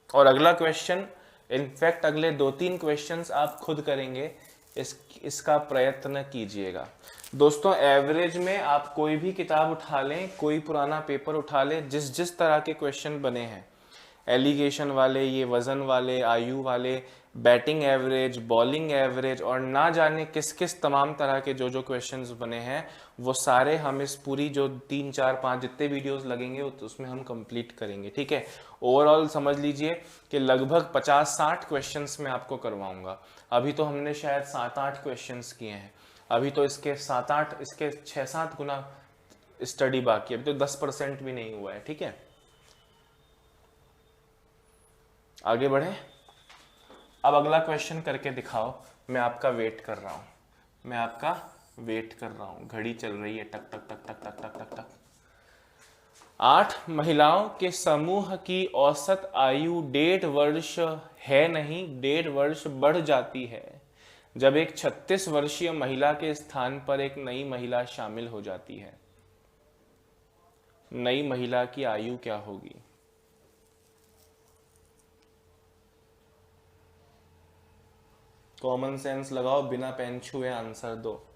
और अगला क्वेश्चन, इनफैक्ट अगले 2-3 क्वेश्चंस आप खुद करेंगे, इसका प्रयत्न कीजिएगा दोस्तों। एवरेज में आप कोई भी किताब उठा लें, कोई पुराना पेपर उठा लें, जिस जिस तरह के क्वेश्चन बने हैं, एलिगेशन वाले, ये वजन वाले, आयु वाले, बैटिंग एवरेज, बॉलिंग एवरेज और ना जाने किस किस तमाम तरह के जो जो क्वेश्चंस बने हैं वो सारे हम इस पूरी जो 3 4 5 जितने वीडियोस लगेंगे उसमें हम कंप्लीट करेंगे। ठीक है, ओवरऑल समझ लीजिए कि लगभग 50-60 क्वेश्चंस मैं आपको करवाऊंगा। अभी तो हमने शायद 7-8 क्वेश्चंस किए हैं, अभी तो इसके 7-8 इसके 6-7 गुना स्टडी बाकी है, अभी तो 10% भी नहीं हुआ है। ठीक है, आगे बढ़े। अब अगला क्वेश्चन करके दिखाओ, मैं आपका वेट कर रहा हूं, मैं आपका वेट कर रहा हूं, घड़ी चल रही है टक टक टक टक टक टक टक टक। 8 महिलाओं के समूह की औसत आयु 1.5 वर्ष है नहीं 1.5 वर्ष बढ़ जाती है जब एक 36 वर्षीय महिला के स्थान पर एक नई महिला शामिल हो जाती है। नई महिला की आयु क्या होगी? कॉमन सेंस लगाओ, बिना पेन छुए आंसर दो,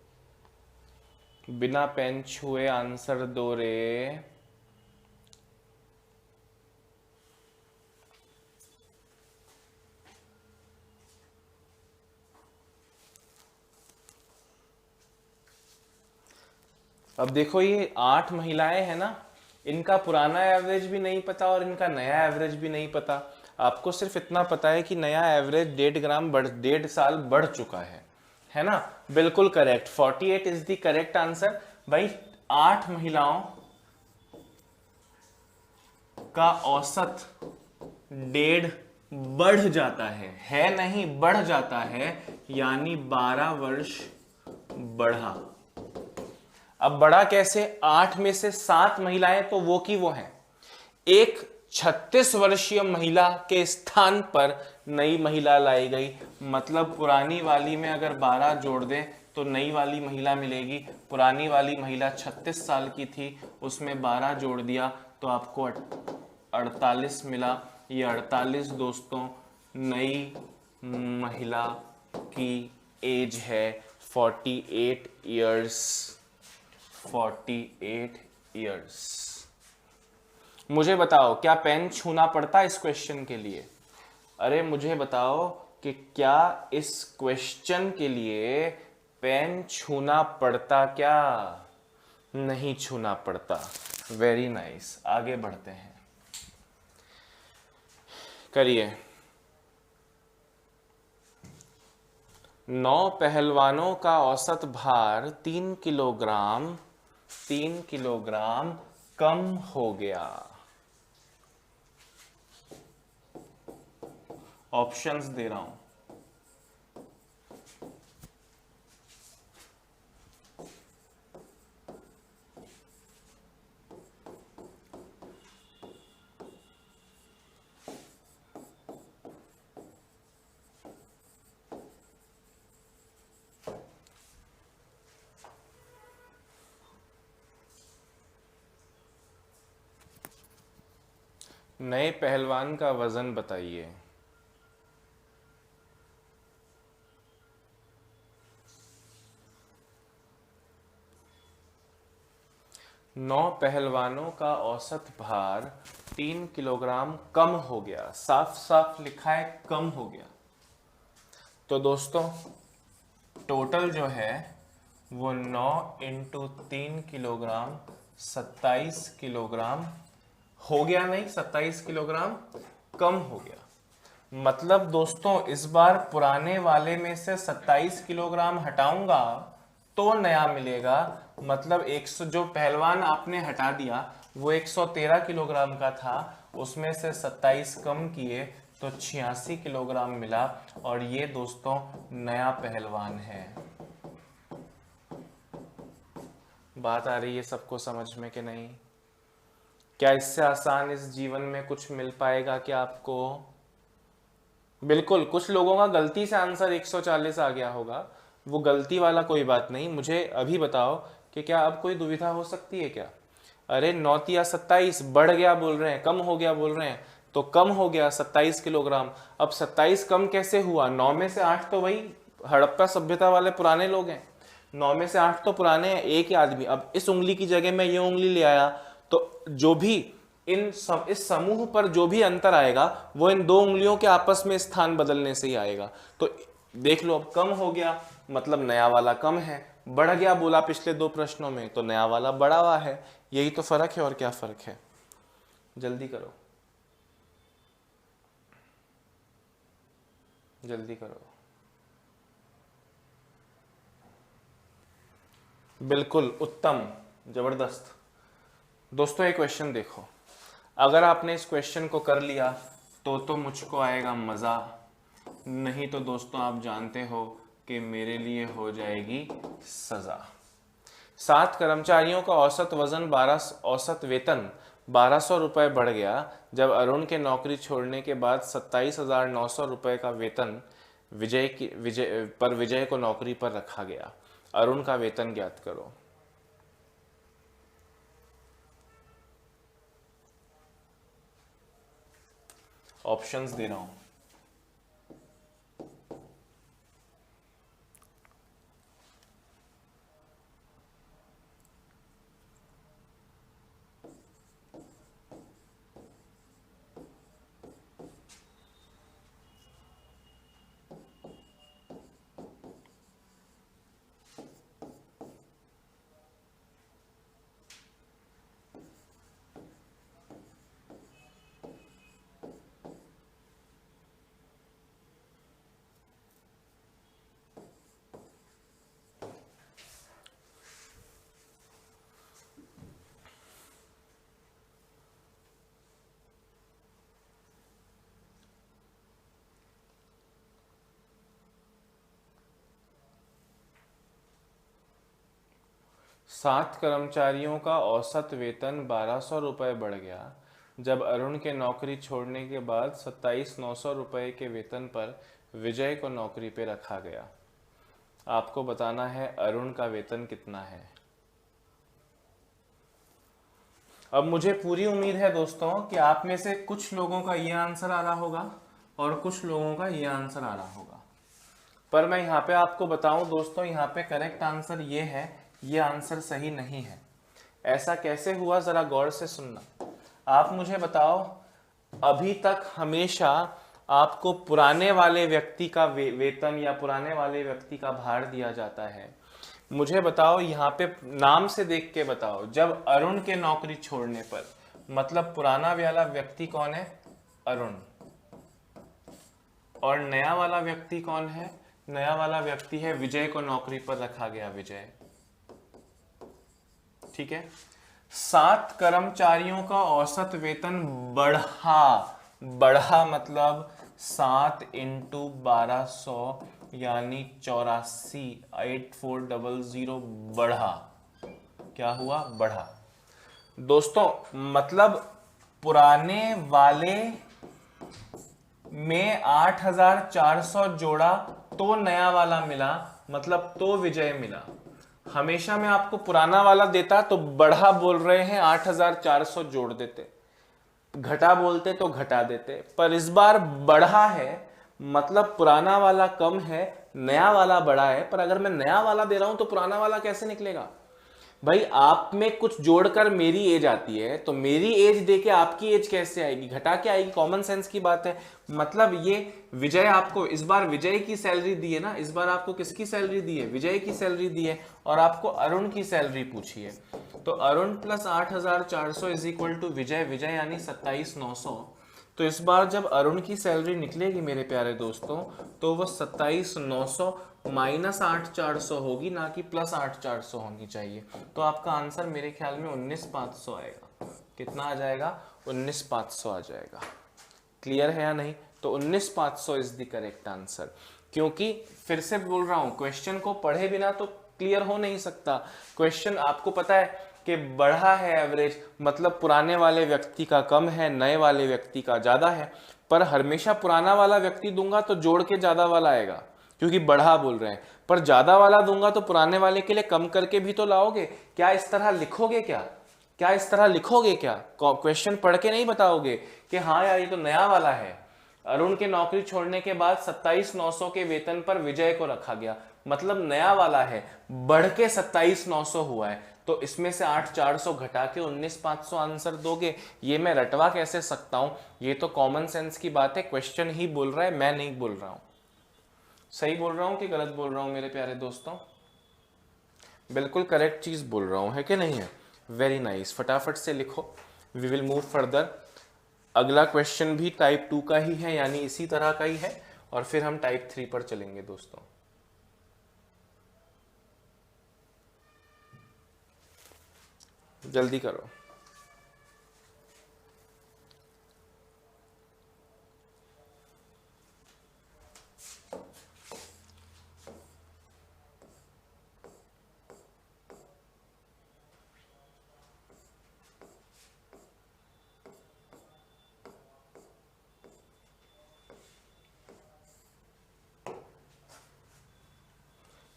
बिना पेन छुए आंसर दो रे। अब देखो ये 8 महिलाएं हैं ना, इनका पुराना एवरेज भी नहीं पता और इनका नया एवरेज भी नहीं पता। आपको सिर्फ इतना पता है कि नया एवरेज 1.5 ग्राम 1.5 साल बढ़ चुका है ना? बिल्कुल correct, 48 is the correct answer. भाई 8 महिलाओं का औसत 1.5 बढ़ जाता है नहीं बढ़ जाता है, यानी 12 वर्ष बढ़ा। अब बढ़ा कैसे? 8 में से 7 महिलाएं तो वो की वो हैं, एक 36 वर्षीय महिला के स्थान पर नई महिला लाई गई, मतलब पुरानी वाली में अगर 12 जोड़ दें तो नई वाली महिला मिलेगी। पुरानी वाली महिला 36 साल की थी, उसमें 12 जोड़ दिया तो आपको 48 मिला। ये 48 दोस्तों नई महिला की एज है 48 ईयर्स। 48 ईयर्स। मुझे बताओ क्या पेन छूना पड़ता इस क्वेश्चन के लिए? अरे मुझे बताओ कि क्या इस क्वेश्चन के लिए पेन छूना पड़ता? क्या नहीं छूना पड़ता? वेरी नाइस, आगे बढ़ते हैं, करिए। 9 पहलवानों का औसत भार 3 किलोग्राम कम हो गया। ऑप्शंस दे रहा हूं। नए पहलवान का वजन बताइए। नौ पहलवानों का औसत भार 3 किलोग्राम कम हो गया, साफ साफ लिखा है कम हो गया। तो दोस्तों टोटल जो है वो 9 इंटू 3 किलोग्राम 27 किलोग्राम हो गया, नहीं 27 किलोग्राम कम हो गया। मतलब दोस्तों इस बार पुराने वाले में से 27 किलोग्राम हटाऊंगा तो नया मिलेगा। मतलब 100 जो पहलवान आपने हटा दिया वो 113 किलोग्राम का था, उसमें से 27 कम किए तो 86 किलोग्राम मिला, और ये दोस्तों नया पहलवान है। बात आ रही है सबको समझ में कि नहीं? क्या इससे आसान इस जीवन में कुछ मिल पाएगा क्या आपको? बिल्कुल। कुछ लोगों का गलती से आंसर 140 आ गया होगा, वो गलती वाला कोई बात नहीं। मुझे अभी बताओ कि क्या अब कोई दुविधा हो सकती है क्या? अरे 9 या 27 बढ़ गया बोल रहे हैं, कम हो गया बोल रहे हैं, तो कम हो गया 27 किलोग्राम। अब 27 कम कैसे हुआ? 9 में से 8 तो वही हड़प्पा सभ्यता वाले पुराने लोग हैं, 9 में से 8 तो पुराने हैं, एक ही आदमी। अब इस उंगली की जगह मैं ये उंगली ले आया तो जो भी इस समूह पर जो भी अंतर आएगा वो इन दो उंगलियों के आपस में स्थान बदलने से ही आएगा। तो देख लो, अब कम हो गया मतलब नया वाला कम है, बढ़ गया बोला पिछले दो प्रश्नों में तो नया वाला बढ़ा हुआ है। यही तो फर्क है, और क्या फर्क है। जल्दी करो, जल्दी करो। बिल्कुल उत्तम, जबरदस्त। दोस्तों एक क्वेश्चन देखो, अगर आपने इस क्वेश्चन को कर लिया तो मुझको आएगा मज़ा, नहीं तो दोस्तों आप जानते हो कि मेरे लिए हो जाएगी सज़ा। 7 कर्मचारियों का औसत वेतन 1200 रुपये बढ़ गया जब अरुण के नौकरी छोड़ने के बाद 27,900 रुपये का वेतन विजय को नौकरी पर रखा गया। अरुण का वेतन ज्ञात करो। ऑप्शंस दे रहा हूं। सात कर्मचारियों का औसत वेतन 1200 रुपये बढ़ गया जब अरुण के नौकरी छोड़ने के बाद 27,900 रुपये के वेतन पर विजय को नौकरी पे रखा गया। आपको बताना है अरुण का वेतन कितना है। अब मुझे पूरी उम्मीद है दोस्तों कि आप में से कुछ लोगों का ये आंसर आ रहा होगा और कुछ लोगों का ये आंसर आ रहा होगा, पर मैं यहाँ पे आपको बताऊं दोस्तों, यहाँ पे करेक्ट आंसर ये है, ये आंसर सही नहीं है। ऐसा कैसे हुआ, जरा गौर से सुनना। आप मुझे बताओ, अभी तक हमेशा आपको पुराने वाले व्यक्ति का वेतन या पुराने वाले व्यक्ति का भार दिया जाता है। मुझे बताओ, यहाँ पे नाम से देख के बताओ, जब अरुण के नौकरी छोड़ने पर, मतलब पुराना वाला व्यक्ति कौन है, अरुण, और नया वाला व्यक्ति कौन है, नया वाला व्यक्ति है विजय को नौकरी पर रखा गया, विजय। ठीक है, 7 कर्मचारियों का औसत वेतन बढ़ा मतलब 7 × 1200 यानी 84,8400 बढ़ा। क्या हुआ, बढ़ा। दोस्तों मतलब पुराने वाले में 8,400 जोड़ा तो नया वाला मिला, मतलब तो विजय मिला। हमेशा मैं आपको पुराना वाला देता तो बढ़ा बोल रहे हैं 8,400 जोड़ देते, घटा बोलते तो घटा देते, पर इस बार बढ़ा है मतलब पुराना वाला कम है, नया वाला बड़ा है। पर अगर मैं नया वाला दे रहा हूं तो पुराना वाला कैसे निकलेगा भाई। आप में कुछ जोड़कर मेरी एज आती है, तो मेरी एज देके आपकी एज कैसे आएगी, घटा के आएगी, कॉमन सेंस की बात है। मतलब ये विजय आपको इस बार विजय की सैलरी दी है ना, इस बार आपको किसकी सैलरी दी है, विजय की सैलरी दी है, और आपको अरुण की सैलरी पूछी है। तो Arun plus 8,400 is equal to Vijay, Vijay यानी 27,900। तो इस बार जब अरुण की सैलरी निकलेगी मेरे प्यारे दोस्तों, तो वो 27,900 माइनस 8,400 होगी, ना कि प्लस 8,400 होनी चाहिए। तो आपका आंसर मेरे ख्याल में 19,500 आएगा। कितना आ जाएगा, 19,500 आ जाएगा। क्लियर है या नहीं। तो 19,500 इज द करेक्ट आंसर। क्योंकि फिर से बोल रहा हूं, क्वेश्चन को पढ़े बिना तो क्लियर हो नहीं सकता। क्वेश्चन आपको पता है कि बढ़ा है एवरेज, मतलब पुराने वाले व्यक्ति का कम है, नए वाले व्यक्ति का ज्यादा है। पर हमेशा पुराना वाला व्यक्ति दूंगा तो जोड़ के ज्यादा वाला आएगा, क्योंकि बढ़ा बोल रहे हैं। पर ज्यादा वाला दूंगा तो पुराने वाले के लिए कम करके भी तो लाओगे। क्या इस तरह लिखोगे, क्या इस तरह लिखोगे, क्या क्वेश्चन पढ़ के नहीं बताओगे कि हाँ यार ये तो नया वाला है, अरुण के नौकरी छोड़ने के बाद 27,900 के वेतन पर विजय को रखा गया, मतलब नया वाला है, बढ़ के 27,900 हुआ है। तो इसमें से 8,400 घटा के 19,500 आंसर दोगे। ये मैं रटवा कैसे सकता हूं? ये तो कॉमन सेंस की बात है, क्वेश्चन ही बोल रहा है, मैं नहीं बोल रहा हूं। सही बोल रहा हूं कि गलत बोल रहा हूं मेरे प्यारे दोस्तों? बिल्कुल करेक्ट चीज बोल रहा हूं, है कि नहीं है? वेरी नाइस, फटाफट से लिखो। We will move further. अगला क्वेश्चन भी टाइप 2 का ही है, यानी इसी तरह का ही है, और फिर हम टाइप 3 पर चलेंगे दोस्तों। जल्दी करो।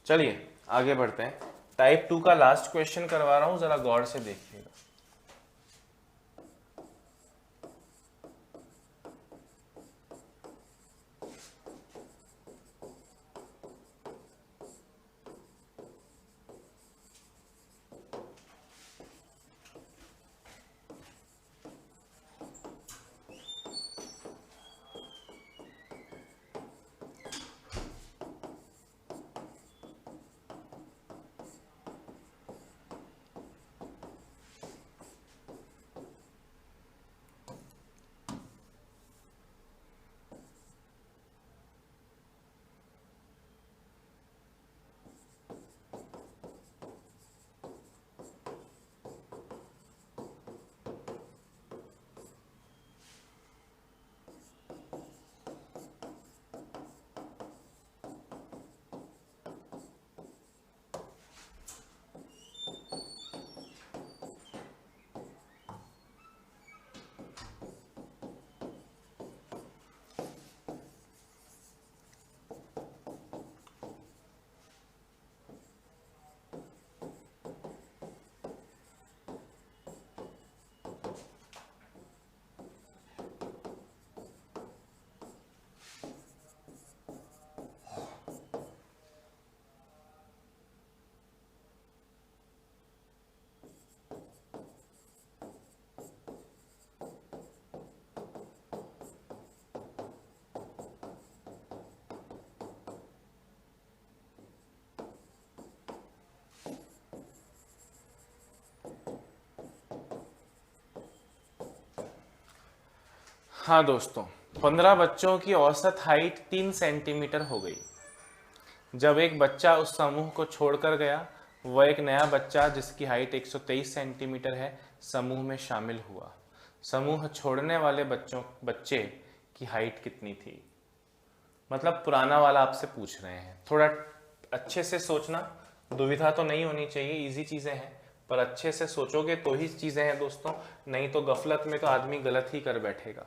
चलिए आगे बढ़ते हैं। टाइप 2 का लास्ट क्वेश्चन करवा रहा हूं, जरा गौर से देखिएगा। हाँ दोस्तों, 15 बच्चों की औसत हाइट 3 सेंटीमीटर हो गई। जब एक बच्चा उस समूह को छोड़कर गया, वह एक नया बच्चा जिसकी हाइट 123 सेंटीमीटर है समूह में शामिल हुआ। समूह छोड़ने वाले बच्चे की हाइट कितनी थी? मतलब पुराना वाला आपसे पूछ रहे हैं। थोड़ा अच्छे से सोचना, दुविधा तो नहीं होनी चाहिए, इजी चीजें हैं, पर अच्छे से सोचोगे तो ही चीजें हैं दोस्तों, नहीं तो गफलत में तो आदमी गलत ही कर बैठेगा।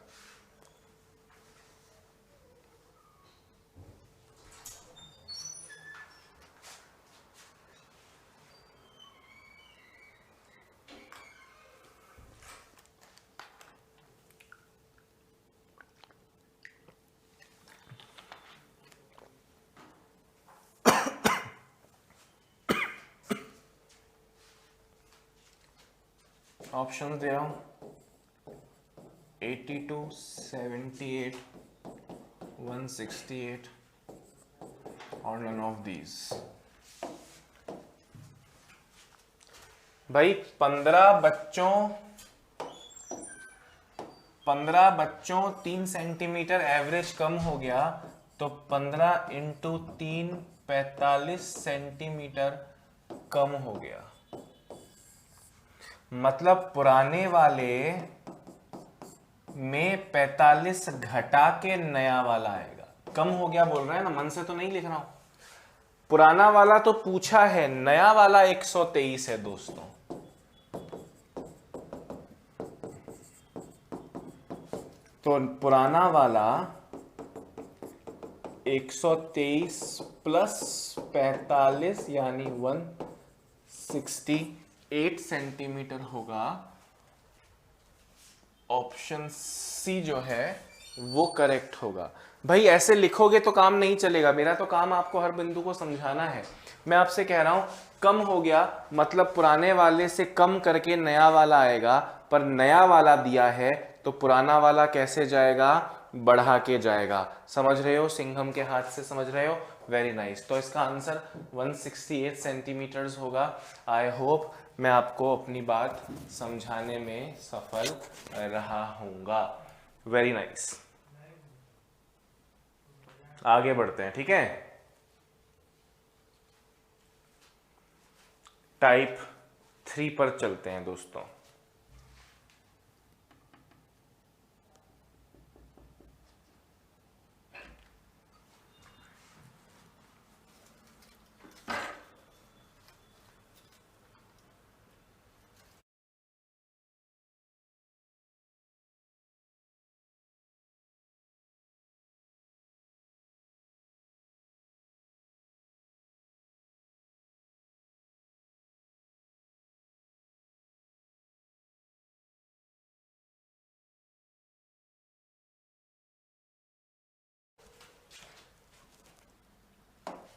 ऑप्शन दे रहा हूं, 82, 78, 168 और नन ऑफ दीज। भाई 15 बच्चों 3 सेंटीमीटर एवरेज कम हो गया, तो 15 इंटू 3 45 सेंटीमीटर कम हो गया। मतलब पुराने वाले में 45 घटा के नया वाला आएगा। कम हो गया बोल रहा है ना, मन से तो नहीं लिख रहा हूं। पुराना वाला तो पूछा है, नया वाला 123 है दोस्तों। तो पुराना वाला 123 प्लस 45 यानी 168 सेंटीमीटर होगा। ऑप्शन सी जो है वो करेक्ट होगा। भाई ऐसे लिखोगे तो काम नहीं चलेगा, मेरा तो काम आपको हर बिंदु को समझाना है। मैं आपसे कह रहा हूं कम हो गया मतलब पुराने वाले से कम करके नया वाला आएगा, पर नया वाला दिया है तो पुराना वाला कैसे जाएगा, बढ़ा के जाएगा। समझ रहे हो, सिंघम के हाथ से समझ रहे हो, वेरी नाइस। तो इसका आंसर 168 सेंटीमीटर्स होगा। आई होप मैं आपको अपनी बात समझाने में सफल रहा हूँगा। वेरी नाइस, आगे बढ़ते हैं, ठीक है। टाइप 3 पर चलते हैं दोस्तों।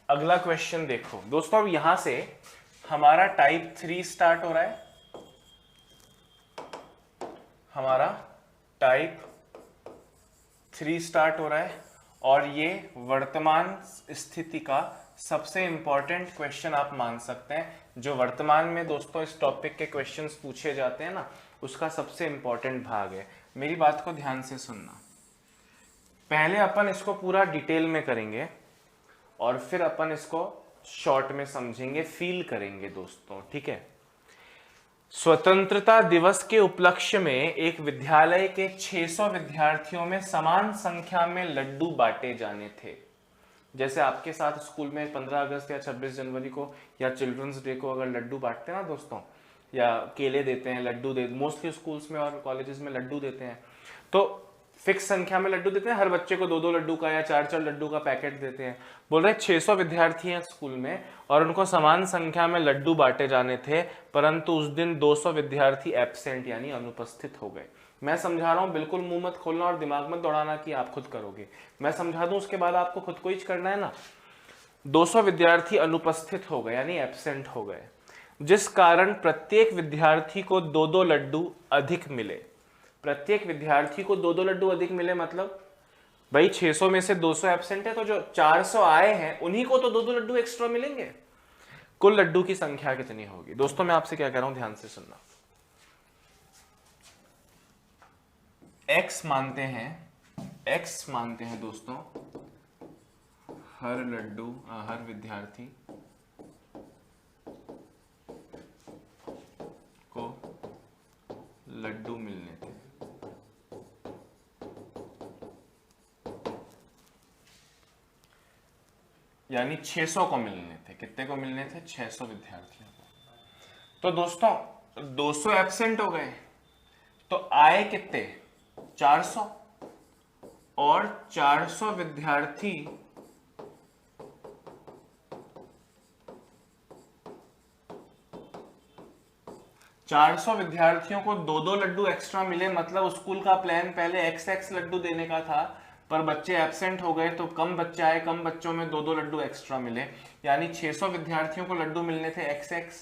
अगला क्वेश्चन देखो दोस्तों, अब यहां से हमारा टाइप 3 स्टार्ट हो रहा है। हमारा टाइप 3 स्टार्ट हो रहा है और ये वर्तमान स्थिति का सबसे इंपॉर्टेंट क्वेश्चन आप मान सकते हैं। जो वर्तमान में दोस्तों इस टॉपिक के क्वेश्चंस पूछे जाते हैं ना, उसका सबसे इंपॉर्टेंट भाग है। मेरी बात को ध्यान से सुनना। पहले अपन इसको पूरा डिटेल में करेंगे और फिर अपन इसको शॉर्ट में समझेंगे, फील करेंगे दोस्तों, ठीक है। स्वतंत्रता दिवस के उपलक्ष्य में एक विद्यालय के 600 विद्यार्थियों में समान संख्या में लड्डू बांटे जाने थे। जैसे आपके साथ स्कूल में 15 अगस्त या 26 जनवरी को या चिल्ड्रंस डे को अगर लड्डू बांटते हैं ना दोस्तों, या केले देते हैं, लड्डू दे, मोस्टली स्कूल्स में और कॉलेजेस में लड्डू देते हैं, तो फिक्स संख्या में लड्डू देते हैं। हर बच्चे को 2-2 लड्डू का या 4-4 लड्डू का पैकेट देते हैं। बोल रहे 600 विद्यार्थी हैं स्कूल में और उनको समान संख्या में लड्डू बांटे जाने थे, परंतु उस दिन 200 विद्यार्थी एब्सेंट यानी अनुपस्थित हो गए। मैं समझा रहा हूं, बिल्कुल मुंह मत खोलना और दिमाग मत दौड़ाना कि आप खुद करोगे। मैं समझा दूं, उसके बाद आपको खुद को ही करना है ना। 200 विद्यार्थी अनुपस्थित हो गए यानी एब्सेंट हो गए, जिस कारण प्रत्येक विद्यार्थी को 2-2 लड्डू अधिक मिले। प्रत्येक विद्यार्थी को 2-2 लड्डू अधिक मिले मतलब भाई 600 में से 200 एब्सेंट है, तो जो 400 आए हैं उन्हीं को तो 2-2 लड्डू एक्स्ट्रा मिलेंगे। कुल लड्डू की संख्या कितनी होगी दोस्तों? मैं आपसे क्या कह रहा हूं, ध्यान से सुनना। x मानते हैं दोस्तों हर विद्यार्थी को लड्डू मिलने थे। यानी 600 को मिलने थे। कितने को मिलने थे? 600 विद्यार्थियों को। तो दोस्तों 200 एब्सेंट हो गए, तो आए कितने? 400। और 400 विद्यार्थी विद्यार्थियों को 2-2 लड्डू एक्स्ट्रा मिले, मतलब स्कूल का प्लान पहले XX लड्डू देने का था, पर बच्चे एब्सेंट हो गए तो कम बच्चे आए, कम बच्चों में 2-2 लड्डू एक्स्ट्रा मिले। यानी 600 विद्यार्थियों को लड्डू मिलने थे XX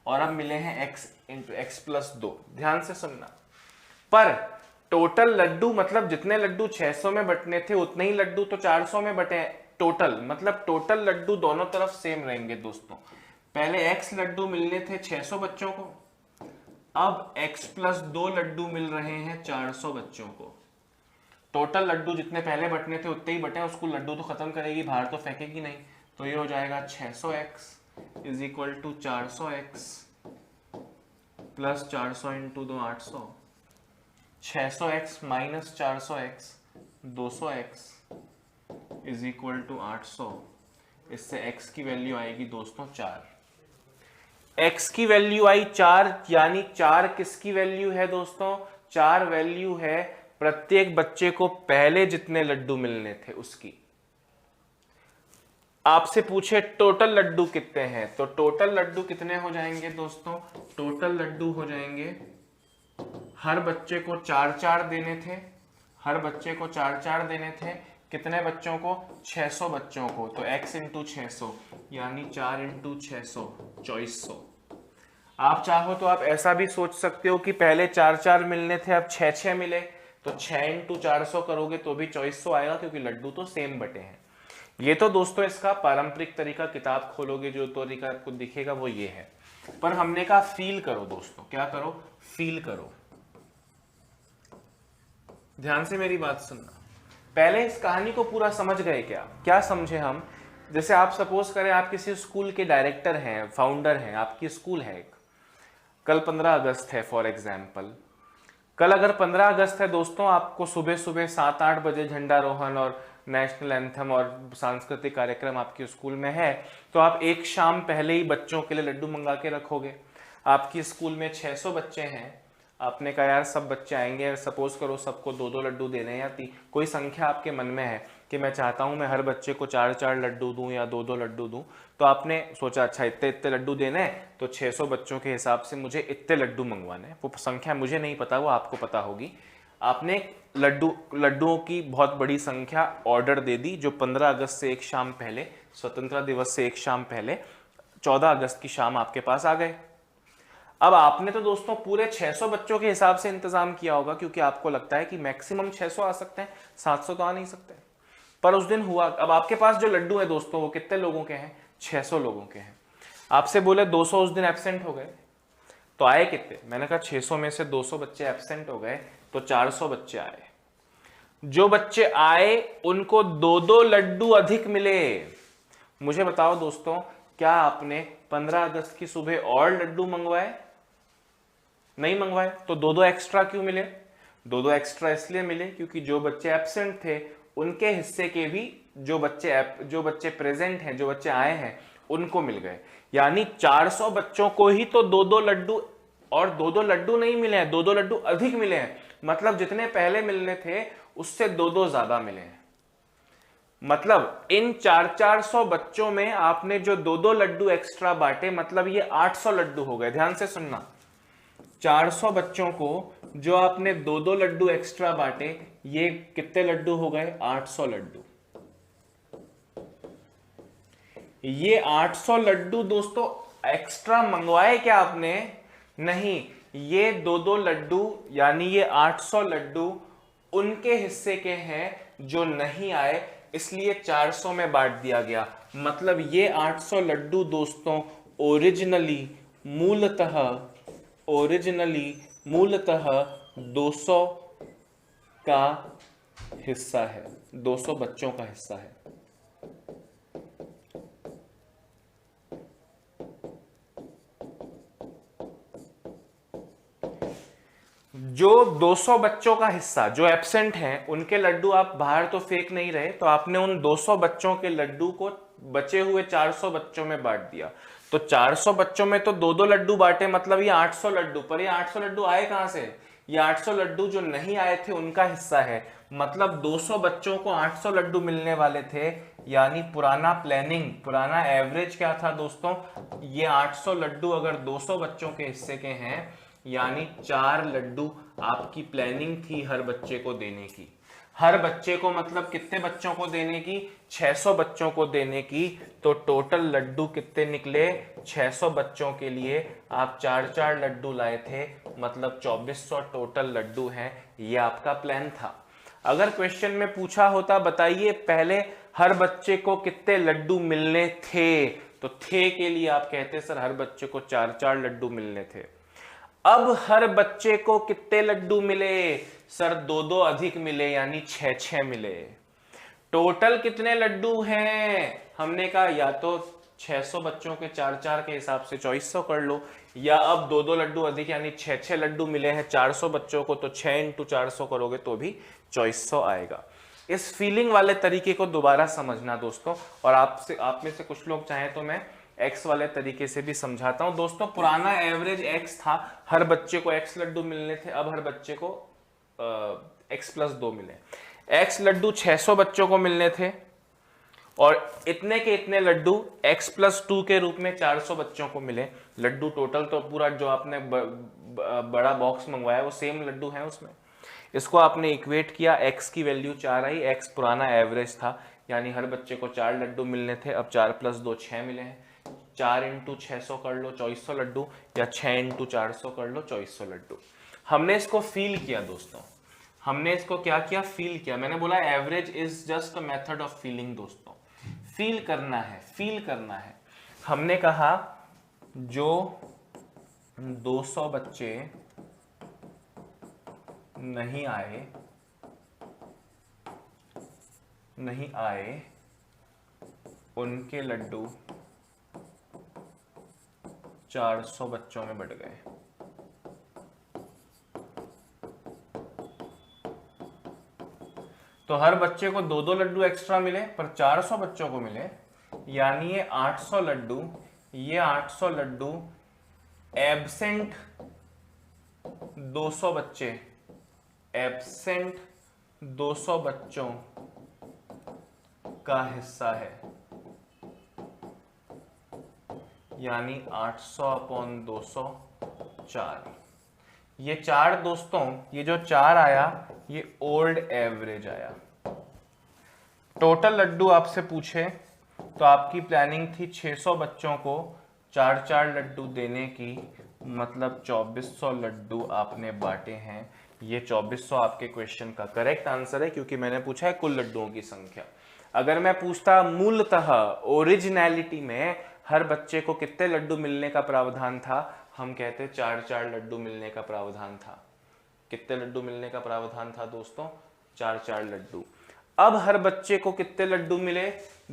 और अब मिले हैं x इंटू x+2। ध्यान से सुनना। पर टोटल लड्डू मतलब जितने लड्डू 600 में बंटने थे उतने ही लड्डू तो 400 में बटे। टोटल मतलब टोटल लड्डू दोनों तरफ सेम रहेंगे दोस्तों। पहले x लड्डू मिलने थे 600 बच्चों को, अब x+2 लड्डू मिल रहे हैं 400 बच्चों को। टोटल लड्डू जितने पहले बटने थे उतने ही बटे, उसको लड्डू तो खत्म करेगी, बाहर तो फेंकेगी नहीं। तो ये हो जाएगा 600x is equal to 400x plus 400 into 2 800। 600x minus 400x 200x is equal to 800। इससे x की वैल्यू आएगी दोस्तों 4। x की वैल्यू आई 4, यानी 4 किसकी वैल्यू है दोस्तों? 4 वैल्यू है प्रत्येक बच्चे को पहले जितने लड्डू मिलने थे उसकी। आपसे पूछे टोटल लड्डू कितने हैं, तो टोटल लड्डू कितने हो जाएंगे दोस्तों? टोटल लड्डू हो जाएंगे, हर बच्चे को 4-4 देने थे, हर बच्चे को 4-4 देने थे, कितने बच्चों को? 600 बच्चों को। तो x इंटू 600 यानी 4 इंटू 600 2400। आप चाहो तो आप ऐसा भी सोच सकते हो कि पहले 4-4 मिलने थे, अब 6-6 मिले, तो 6 इंटू 400 करोगे तो भी 2400 आएगा, क्योंकि लड्डू तो सेम बटे हैं। ये तो दोस्तों इसका पारंपरिक तरीका, किताब खोलोगे जो तरीका आपको दिखेगा वो ये है। पर हमने कहा फील करो दोस्तों, क्या करो? फील करो। ध्यान से मेरी बात सुनना। पहले इस कहानी को पूरा समझ गए क्या? क्या समझे हम? जैसे आप सपोज करें आप किसी स्कूल के डायरेक्टर हैं, फाउंडर हैं, आपकी स्कूल है एक, कल 15 अगस्त है फॉर एग्जाम्पल। कल अगर 15 अगस्त है दोस्तों, आपको सुबह सुबह 7-8 बजे झंडारोहण और नेशनल एंथम और सांस्कृतिक कार्यक्रम आपके स्कूल में है, तो आप एक शाम पहले ही बच्चों के लिए लड्डू मंगा के रखोगे। आपकी स्कूल में 600 बच्चे हैं, आपने कहा यार सब बच्चे आएंगे, सपोज करो सबको 2-2 लड्डू देने, या कोई संख्या आपके मन में है कि मैं चाहता हूं मैं हर बच्चे को 4-4 लड्डू दूं या 2-2 लड्डू दूं, तो आपने सोचा अच्छा इतने इतने लड्डू देने हैं, तो 600 बच्चों के हिसाब से मुझे इतने लड्डू मंगवाने हैं। वो संख्या मुझे नहीं पता, वो आपको पता होगी। आपने लड्डुओं की बहुत बड़ी संख्या ऑर्डर दे दी, जो 15 अगस्त से एक शाम पहले, स्वतंत्रता दिवस से एक शाम पहले 14 अगस्त की शाम आपके पास आ गए। अब आपने तो दोस्तों पूरे 600 बच्चों के हिसाब से इंतजाम किया होगा, क्योंकि आपको लगता है कि मैक्सिमम 600 आ सकते हैं, 700 तो आ नहीं सकते। पर उस दिन हुआ, अब आपके पास जो लड्डू है दोस्तों वो कितने लोगों के हैं? 600 लोगों के हैं। आपसे बोले 200 उस दिन एब्सेंट हो गए, तो आए कितने? मैंने कहा 600 में से 200 बच्चे एब्सेंट हो गए, तो 400 बच्चे आए। जो बच्चे आए उनको 2-2 लड्डू अधिक मिले। मुझे बताओ दोस्तों, क्या आपने 15 अगस्त की सुबह और लड्डू मंगवाए? नहीं मंगवाए। तो 2-2 एक्स्ट्रा क्यों मिले? 2-2 एक्स्ट्रा इसलिए मिले क्योंकि जो बच्चे एब्सेंट थे उनके हिस्से के भी जो बच्चे प्रेजेंट हैं, जो बच्चे आए हैं, उनको मिल गए। यानी 400 बच्चों को ही तो 2-2 लड्डू, और 2-2 लड्डू नहीं मिले हैं, 2-2 लड्डू अधिक मिले हैं। मतलब जितने पहले मिलने थे उससे 2-2 ज्यादा मिले हैं। मतलब इन 400 बच्चों में आपने जो 2-2 लड्डू एक्स्ट्रा बांटे, मतलब ये 800 लड्डू हो गए। ध्यान से सुनना, 400 बच्चों को जो आपने 2-2 लड्डू एक्स्ट्रा बांटे, ये कितने लड्डू हो गए? 800 लड्डू। ये 800 लड्डू दोस्तों एक्स्ट्रा मंगवाए क्या आपने? नहीं, ये 2-2 लड्डू यानी ये 800 लड्डू उनके हिस्से के हैं जो नहीं आए, इसलिए 400 में बांट दिया गया। मतलब ये 800 लड्डू दोस्तों मूलतः 200 का हिस्सा है, 200 बच्चों का हिस्सा है। जो 200 बच्चों का हिस्सा जो एब्सेंट हैं, उनके लड्डू आप बाहर तो फेंक नहीं रहे, तो आपने उन 200 बच्चों के लड्डू को बचे हुए 400 बच्चों में बांट दिया। तो 400 बच्चों में तो 2-2 लड्डू बांटे, मतलब ये 800 लड्डू। पर ये 800 लड्डू आए कहां से? ये 800 लड्डू जो नहीं आए थे उनका हिस्सा है। मतलब 200 बच्चों को 800 लड्डू मिलने वाले थे। यानी पुराना एवरेज क्या था दोस्तों? ये 800 लड्डू अगर 200 बच्चों के हिस्से के हैं, यानी 4 लड्डू आपकी प्लानिंग थी हर बच्चे को देने की। हर बच्चे को मतलब कितने बच्चों को देने की? 600 बच्चों को देने की। तो टोटल लड्डू कितने निकले? 600 बच्चों के लिए आप 4-4 लड्डू लाए थे, मतलब 2400 टोटल लड्डू हैं। ये आपका प्लान था। अगर क्वेश्चन में पूछा होता बताइए पहले हर बच्चे को कितने लड्डू मिलने थे, तो थे के लिए आप कहते सर हर बच्चे को 4-4 लड्डू मिलने थे। अब हर बच्चे को कितने लड्डू मिले? सर 2-2 अधिक मिले, यानी 6-6 मिले। टोटल कितने लड्डू हैं? हमने कहा या तो 600 बच्चों के 4-4 के हिसाब से 2400 कर लो, या अब 2-2 लड्डू अधिक यानी 6-6 लड्डू मिले हैं 400 बच्चों को, तो 6 इंटू 400 करोगे तो भी 2400 आएगा। इस फीलिंग वाले तरीके को दोबारा समझना दोस्तों। और आप में से कुछ लोग चाहें तो मैं एक्स वाले तरीके से भी समझाता हूं दोस्तों। पुराना एवरेज एक्स था, हर बच्चे को एक्स लड्डू मिलने थे। अब हर बच्चे को x+2 मिले। एक्स लड्डू 600 बच्चों को मिलने थे, और इतने के इतने लड्डू x+2 के रूप में 400 बच्चों को मिले। लड्डू टोटल तो पूरा जो आपने बड़ा बॉक्स मंगवाया वो सेम लड्डू है उसमें। इसको आपने इक्वेट किया, x की वैल्यू 4 आई, x पुराना एवरेज था, यानी हर बच्चे को 4 लड्डू मिलने थे, अब 4 + 2 6 मिले हैं। 4 × 600 कर लो 2400 लड्डू, या 6 × 400 कर लो 2400 लड्डू। हमने इसको फील किया दोस्तों, हमने इसको क्या किया, फील किया। मैंने बोला average is just a method of feeling दोस्तों, फील करना है, फील करना है। हमने कहा जो 200 बच्चे नहीं आए उनके लड्डू 400 बच्चों में बट गए। तो हर बच्चे को 2-2 लड्डू एक्स्ट्रा मिले, पर 400 बच्चों को मिले, यानी ये 800 लड्डू, ये 800 लड्डू एब्सेंट 200 बच्चे, एब्सेंट 200 बच्चों का हिस्सा है, यानी 800/200 4। ये 4 दोस्तों, ये जो 4 आया ये ओल्ड एवरेज आया। टोटल लड्डू आपसे पूछे तो आपकी प्लानिंग थी 600 बच्चों को 4-4 लड्डू देने की, मतलब 2400 लड्डू आपने बांटे हैं। ये 2400 आपके क्वेश्चन का करेक्ट आंसर है, क्योंकि मैंने पूछा है कुल लड्डुओं की संख्या। अगर मैं पूछता मूलतः ओरिजिनैलिटी में हर बच्चे को कितने लड्डू मिलने का प्रावधान था, हम कहते 4-4 लड्डू मिलने का प्रावधान था। कितने लड्डू मिलने का प्रावधान था दोस्तों, 4-4 लड्डू। अब हर बच्चे को कितने लड्डू मिले,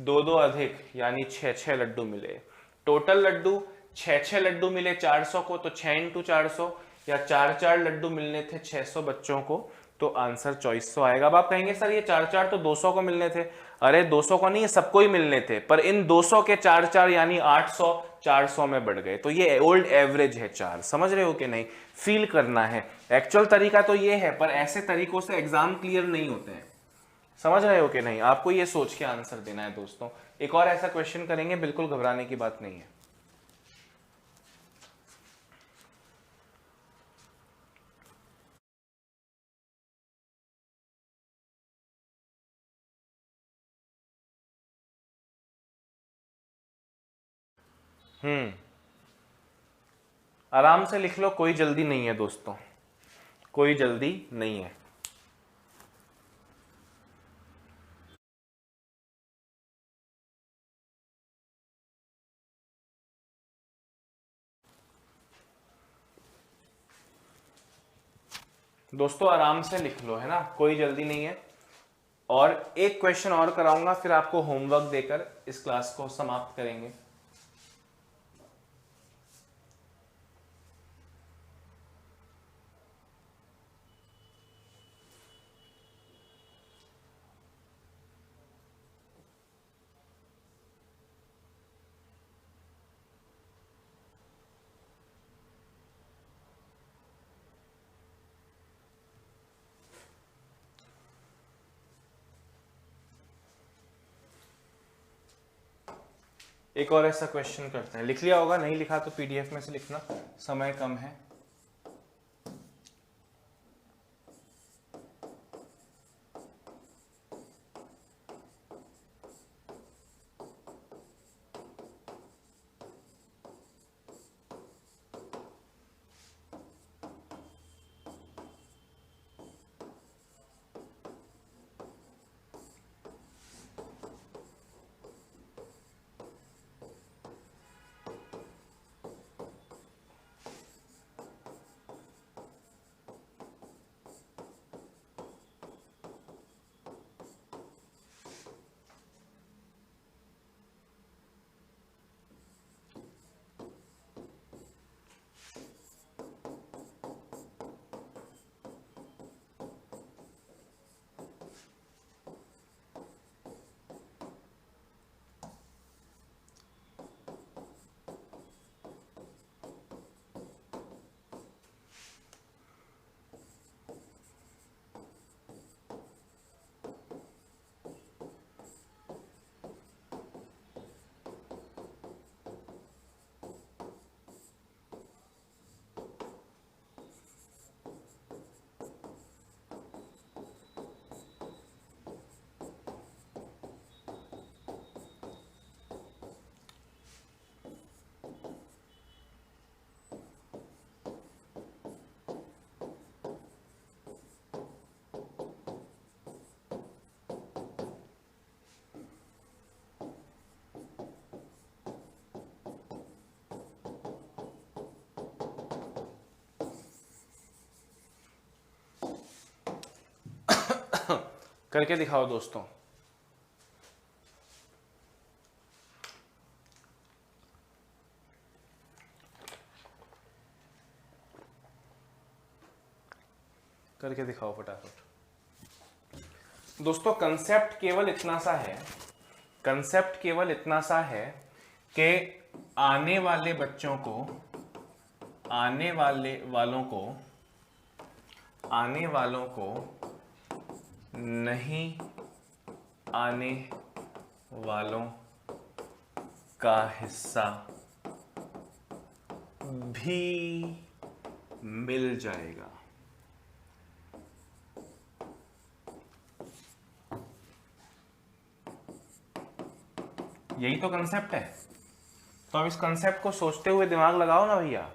2-2 अधिक, यानी 6-6 लड्डू मिले। टोटल लड्डू 6-6 लड्डू मिले 400 को, तो 6 × 400, या 4-4 लड्डू मिलने थे 600 बच्चों को, तो आंसर 2400 आएगा। अब आप कहेंगे सर ये 4-4 तो 200 को मिलने थे। अरे 200 को नहीं, ये सबको ही मिलने थे, पर इन 200 के 4-4 यानी 800 400 में बढ़ गए, तो ये ओल्ड एवरेज है 4। समझ रहे हो कि नहीं, फील करना है। एक्चुअल तरीका तो ये है, पर ऐसे तरीकों से एग्जाम क्लियर नहीं होते हैं। समझ रहे हो कि नहीं, आपको ये सोच के आंसर देना है दोस्तों। एक और ऐसा क्वेश्चन करेंगे, बिल्कुल घबराने की बात नहीं है। आराम से लिख लो, कोई जल्दी नहीं है दोस्तों, कोई जल्दी नहीं है। दोस्तों आराम से लिख लो, है ना, कोई जल्दी नहीं है। और एक क्वेश्चन और कराऊंगा, फिर आपको होमवर्क देकर इस क्लास को समाप्त करेंगे। एक और ऐसा क्वेश्चन करते हैं, लिख लिया होगा, नहीं लिखा तो पीडीएफ में से लिखना, समय कम है। करके दिखाओ दोस्तों। करके दिखाओ फटाफट दोस्तों। कंसेप्ट केवल इतना सा है, कंसेप्ट केवल इतना सा है कि आने वाले बच्चों को, आने वालों को नहीं आने वालों का हिस्सा भी मिल जाएगा। यही तो कंसेप्ट है। तो अब इस कंसेप्ट को सोचते हुए दिमाग लगाओ ना भैया,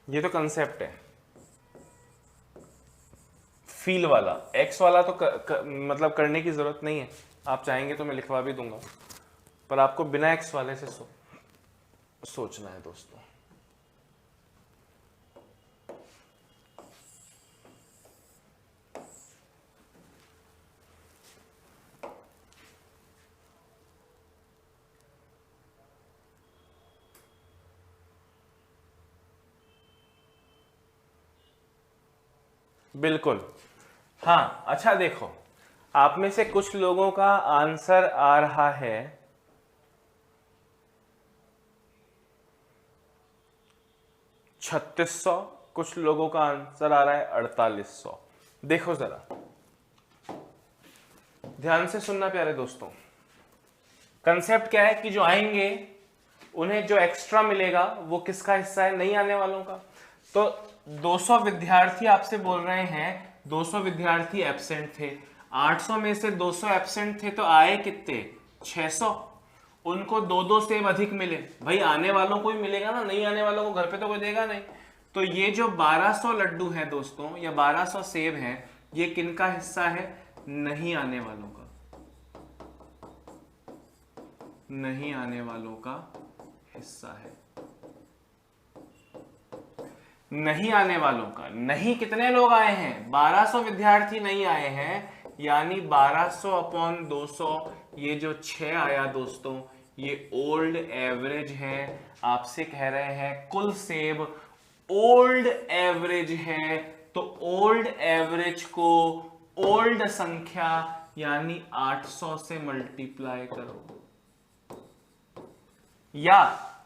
ये तो कंसेप्ट है। फील वाला, एक्स वाला तो मतलब करने की जरूरत नहीं है, आप चाहेंगे तो मैं लिखवा भी दूंगा, पर आपको बिना एक्स वाले से सोचना है दोस्तों। बिल्कुल, हाँ। अच्छा देखो, आप में से कुछ लोगों का आंसर आ रहा है 3600, कुछ लोगों का आंसर आ रहा है 4800। देखो जरा ध्यान से सुनना प्यारे दोस्तों। कंसेप्ट क्या है कि जो आएंगे उन्हें जो एक्स्ट्रा मिलेगा वो किसका हिस्सा है? नहीं आने वालों का। तो 200 विद्यार्थी आपसे बोल रहे हैं, 200 विद्यार्थी एब्सेंट थे, 800 में से 200 एब्सेंट थे, तो आए कितने? 600। उनको 2-2 सेब अधिक मिले। भाई आने वालों को ही मिलेगा ना, नहीं आने वालों को घर पे तो कोई देगा नहीं। तो ये जो 1200 लड्डू हैं दोस्तों, या 1200 सेब हैं, ये किनका हिस्सा है? नहीं आने वालों का, नहीं आने वालों का हिस्सा है। नहीं आने वालों का। नहीं कितने लोग आए हैं? 1200 विद्यार्थी नहीं आए हैं, यानी 1200/200, ये जो 6 आया दोस्तों, ये ओल्ड एवरेज है। आपसे कह रहे हैं कुल सेब ओल्ड एवरेज है, तो ओल्ड एवरेज को ओल्ड संख्या यानी 800 से मल्टीप्लाई करो, या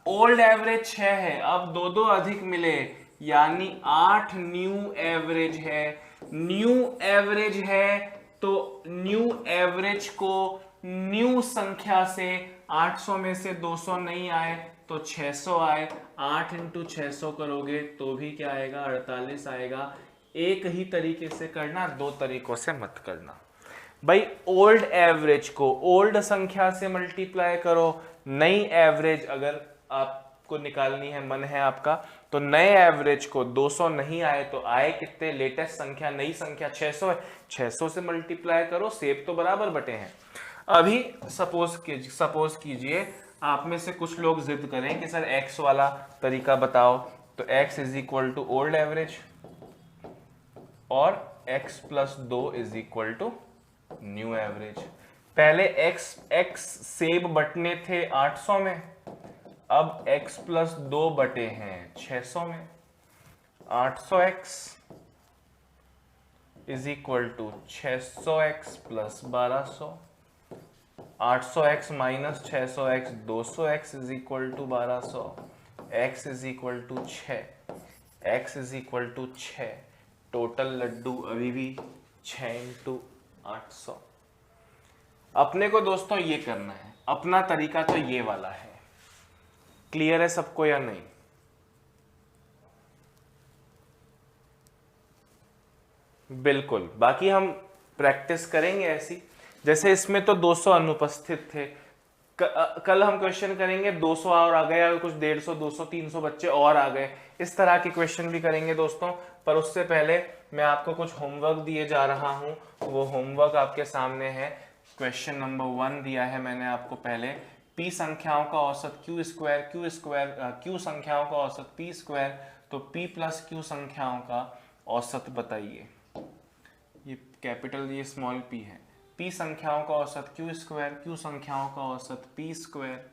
ओल्ड एवरेज 6 है, अब 2-2 अधिक मिले, यानी 8 न्यू एवरेज है। न्यू एवरेज है तो न्यू एवरेज को न्यू संख्या से 800 में से 200 नहीं आए तो 600 आए, 8 × 600 करोगे तो भी क्या आएगा? 48 आएगा। एक ही तरीके से करना, दो तरीकों से मत करना भाई। ओल्ड एवरेज को ओल्ड संख्या से मल्टीप्लाई करो, नई एवरेज अगर आपको निकालनी है, मन है आपका, तो नए एवरेज को 200 नहीं आए तो आए कितने? लेटेस्ट संख्या, नई संख्या 600 है, 600 से मल्टीप्लाई करो, सेब तो बराबर बटे हैं। अभी सपोज कीजिए आप में से कुछ लोग जिद करें कि सर एक्स वाला तरीका बताओ, तो x = ओल्ड एवरेज और x + 2 = न्यू एवरेज। पहले x सेब बटने थे 800 में, अब x + 2 बटे हैं 600 में। 800x = 600x + 1200, 800x - 600x 200x = 1200, x = 6, x = 6। Total Laddu अभी भी 6 × 800। अपने को दोस्तों ये करना है, अपना तरीका तो ये वाला है। क्लियर है सबको या नहीं? बिल्कुल, बाकी हम प्रैक्टिस करेंगे ऐसी। जैसे इसमें तो 200 अनुपस्थित थे, कल हम क्वेश्चन करेंगे 200 और आ गए, और कुछ 150, 200, 300 बच्चे और आ गए, इस तरह के क्वेश्चन भी करेंगे दोस्तों। पर उससे पहले मैं आपको कुछ होमवर्क दिए जा रहा हूं, वो होमवर्क आपके सामने है। क्वेश्चन नंबर 1 दिया है मैंने आपको पहले, p संख्याओं का औसत q², q संख्याओं का औसत p², तो p + q संख्याओं का औसत बताइए। ये कैपिटल, ये स्मॉल p है। p संख्याओं का औसत q स्क्वायर, q संख्याओं का औसत p स्क्वायर।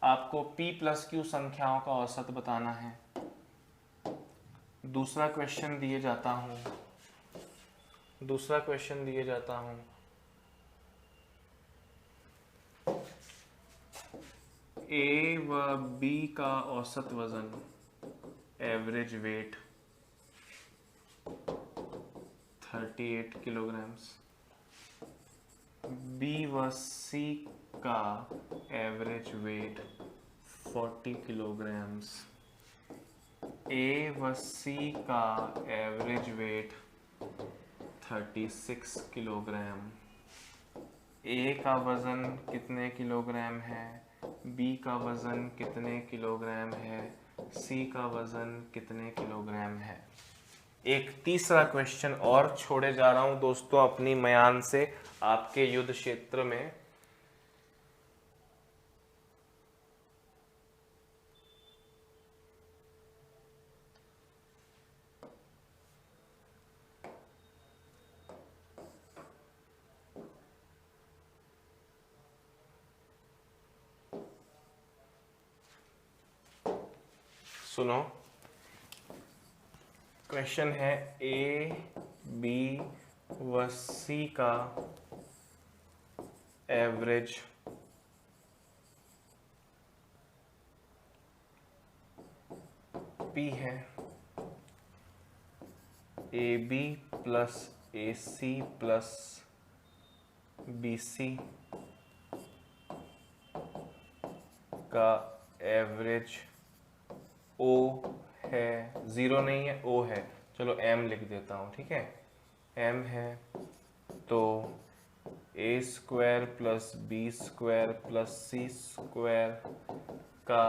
आपको p प्लस q संख्याओं का औसत बताना है। दूसरा क्वेश्चन दिए जाता हूँ a व b का औसत वजन, एवरेज वेट 38 किलोग्राम्स, b व c का एवरेज वेट 40 किलोग्राम्स, a व c का एवरेज वेट 36 किलोग्राम। a का वजन कितने किलोग्राम है, b का वजन कितने किलोग्राम है, c का वजन कितने किलोग्राम है। एक तीसरा क्वेश्चन और छोड़े जा रहा हूं दोस्तों अपनी म्यान से आपके युद्ध क्षेत्र में। सुनो, क्वेश्चन है ए बी व सी का एवरेज पी है। A B plus A C plus B C का एवरेज ओ है, 0 नहीं है, ओ है, चलो m लिख देता हूँ, ठीक है, m है। तो a square plus B square plus C square का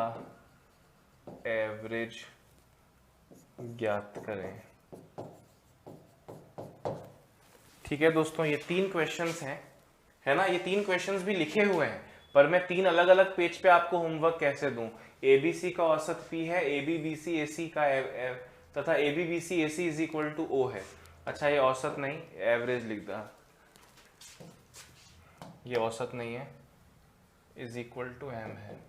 एवरेज ज्ञात करें। ठीक है दोस्तों, ये 3 क्वेश्चंस हैं, है ना। ये 3 क्वेश्चंस भी लिखे हुए हैं, पर मैं 3 अलग अलग पेज पे आपको होमवर्क कैसे दूं। ए बी सी का औसत p है, A B B C A C का तथा A B B C A C is equal to O है। अच्छा, ये औसत नहीं, एवरेज लिख दा, ये औसत नहीं है, इज इक्वल टू m है।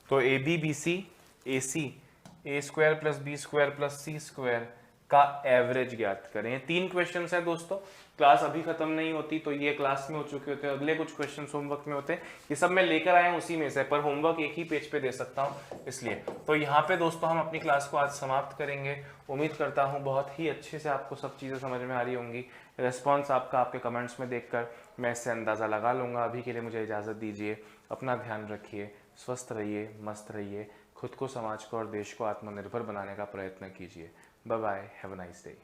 तो A B B C A C, A square plus B square plus C square का एवरेज ज्ञात करें। ये 3 क्वेश्चन है दोस्तों, क्लास अभी खत्म नहीं होती, तो ये क्लास में हो चुके होते हैं, अगले कुछ क्वेश्चन होमवर्क में होते हैं, ये सब मैं लेकर आया हूँ उसी में से, पर होमवर्क एक ही पेज पे दे सकता हूँ इसलिए। तो यहाँ पे दोस्तों हम अपनी क्लास को आज समाप्त करेंगे। उम्मीद करता हूँ बहुत ही अच्छे से आपको सब चीज़ें समझ में आ रही होंगी। रेस्पॉन्स आपका आपके कमेंट्स में देखकर मैं इससे अंदाज़ा लगा लूँगा। अभी के लिए मुझे इजाज़त दीजिए, अपना ध्यान रखिए, स्वस्थ रहिए, मस्त रहिए, खुद को, समाज को और देश को आत्मनिर्भर बनाने का प्रयत्न कीजिए। Bye bye, have a nice day.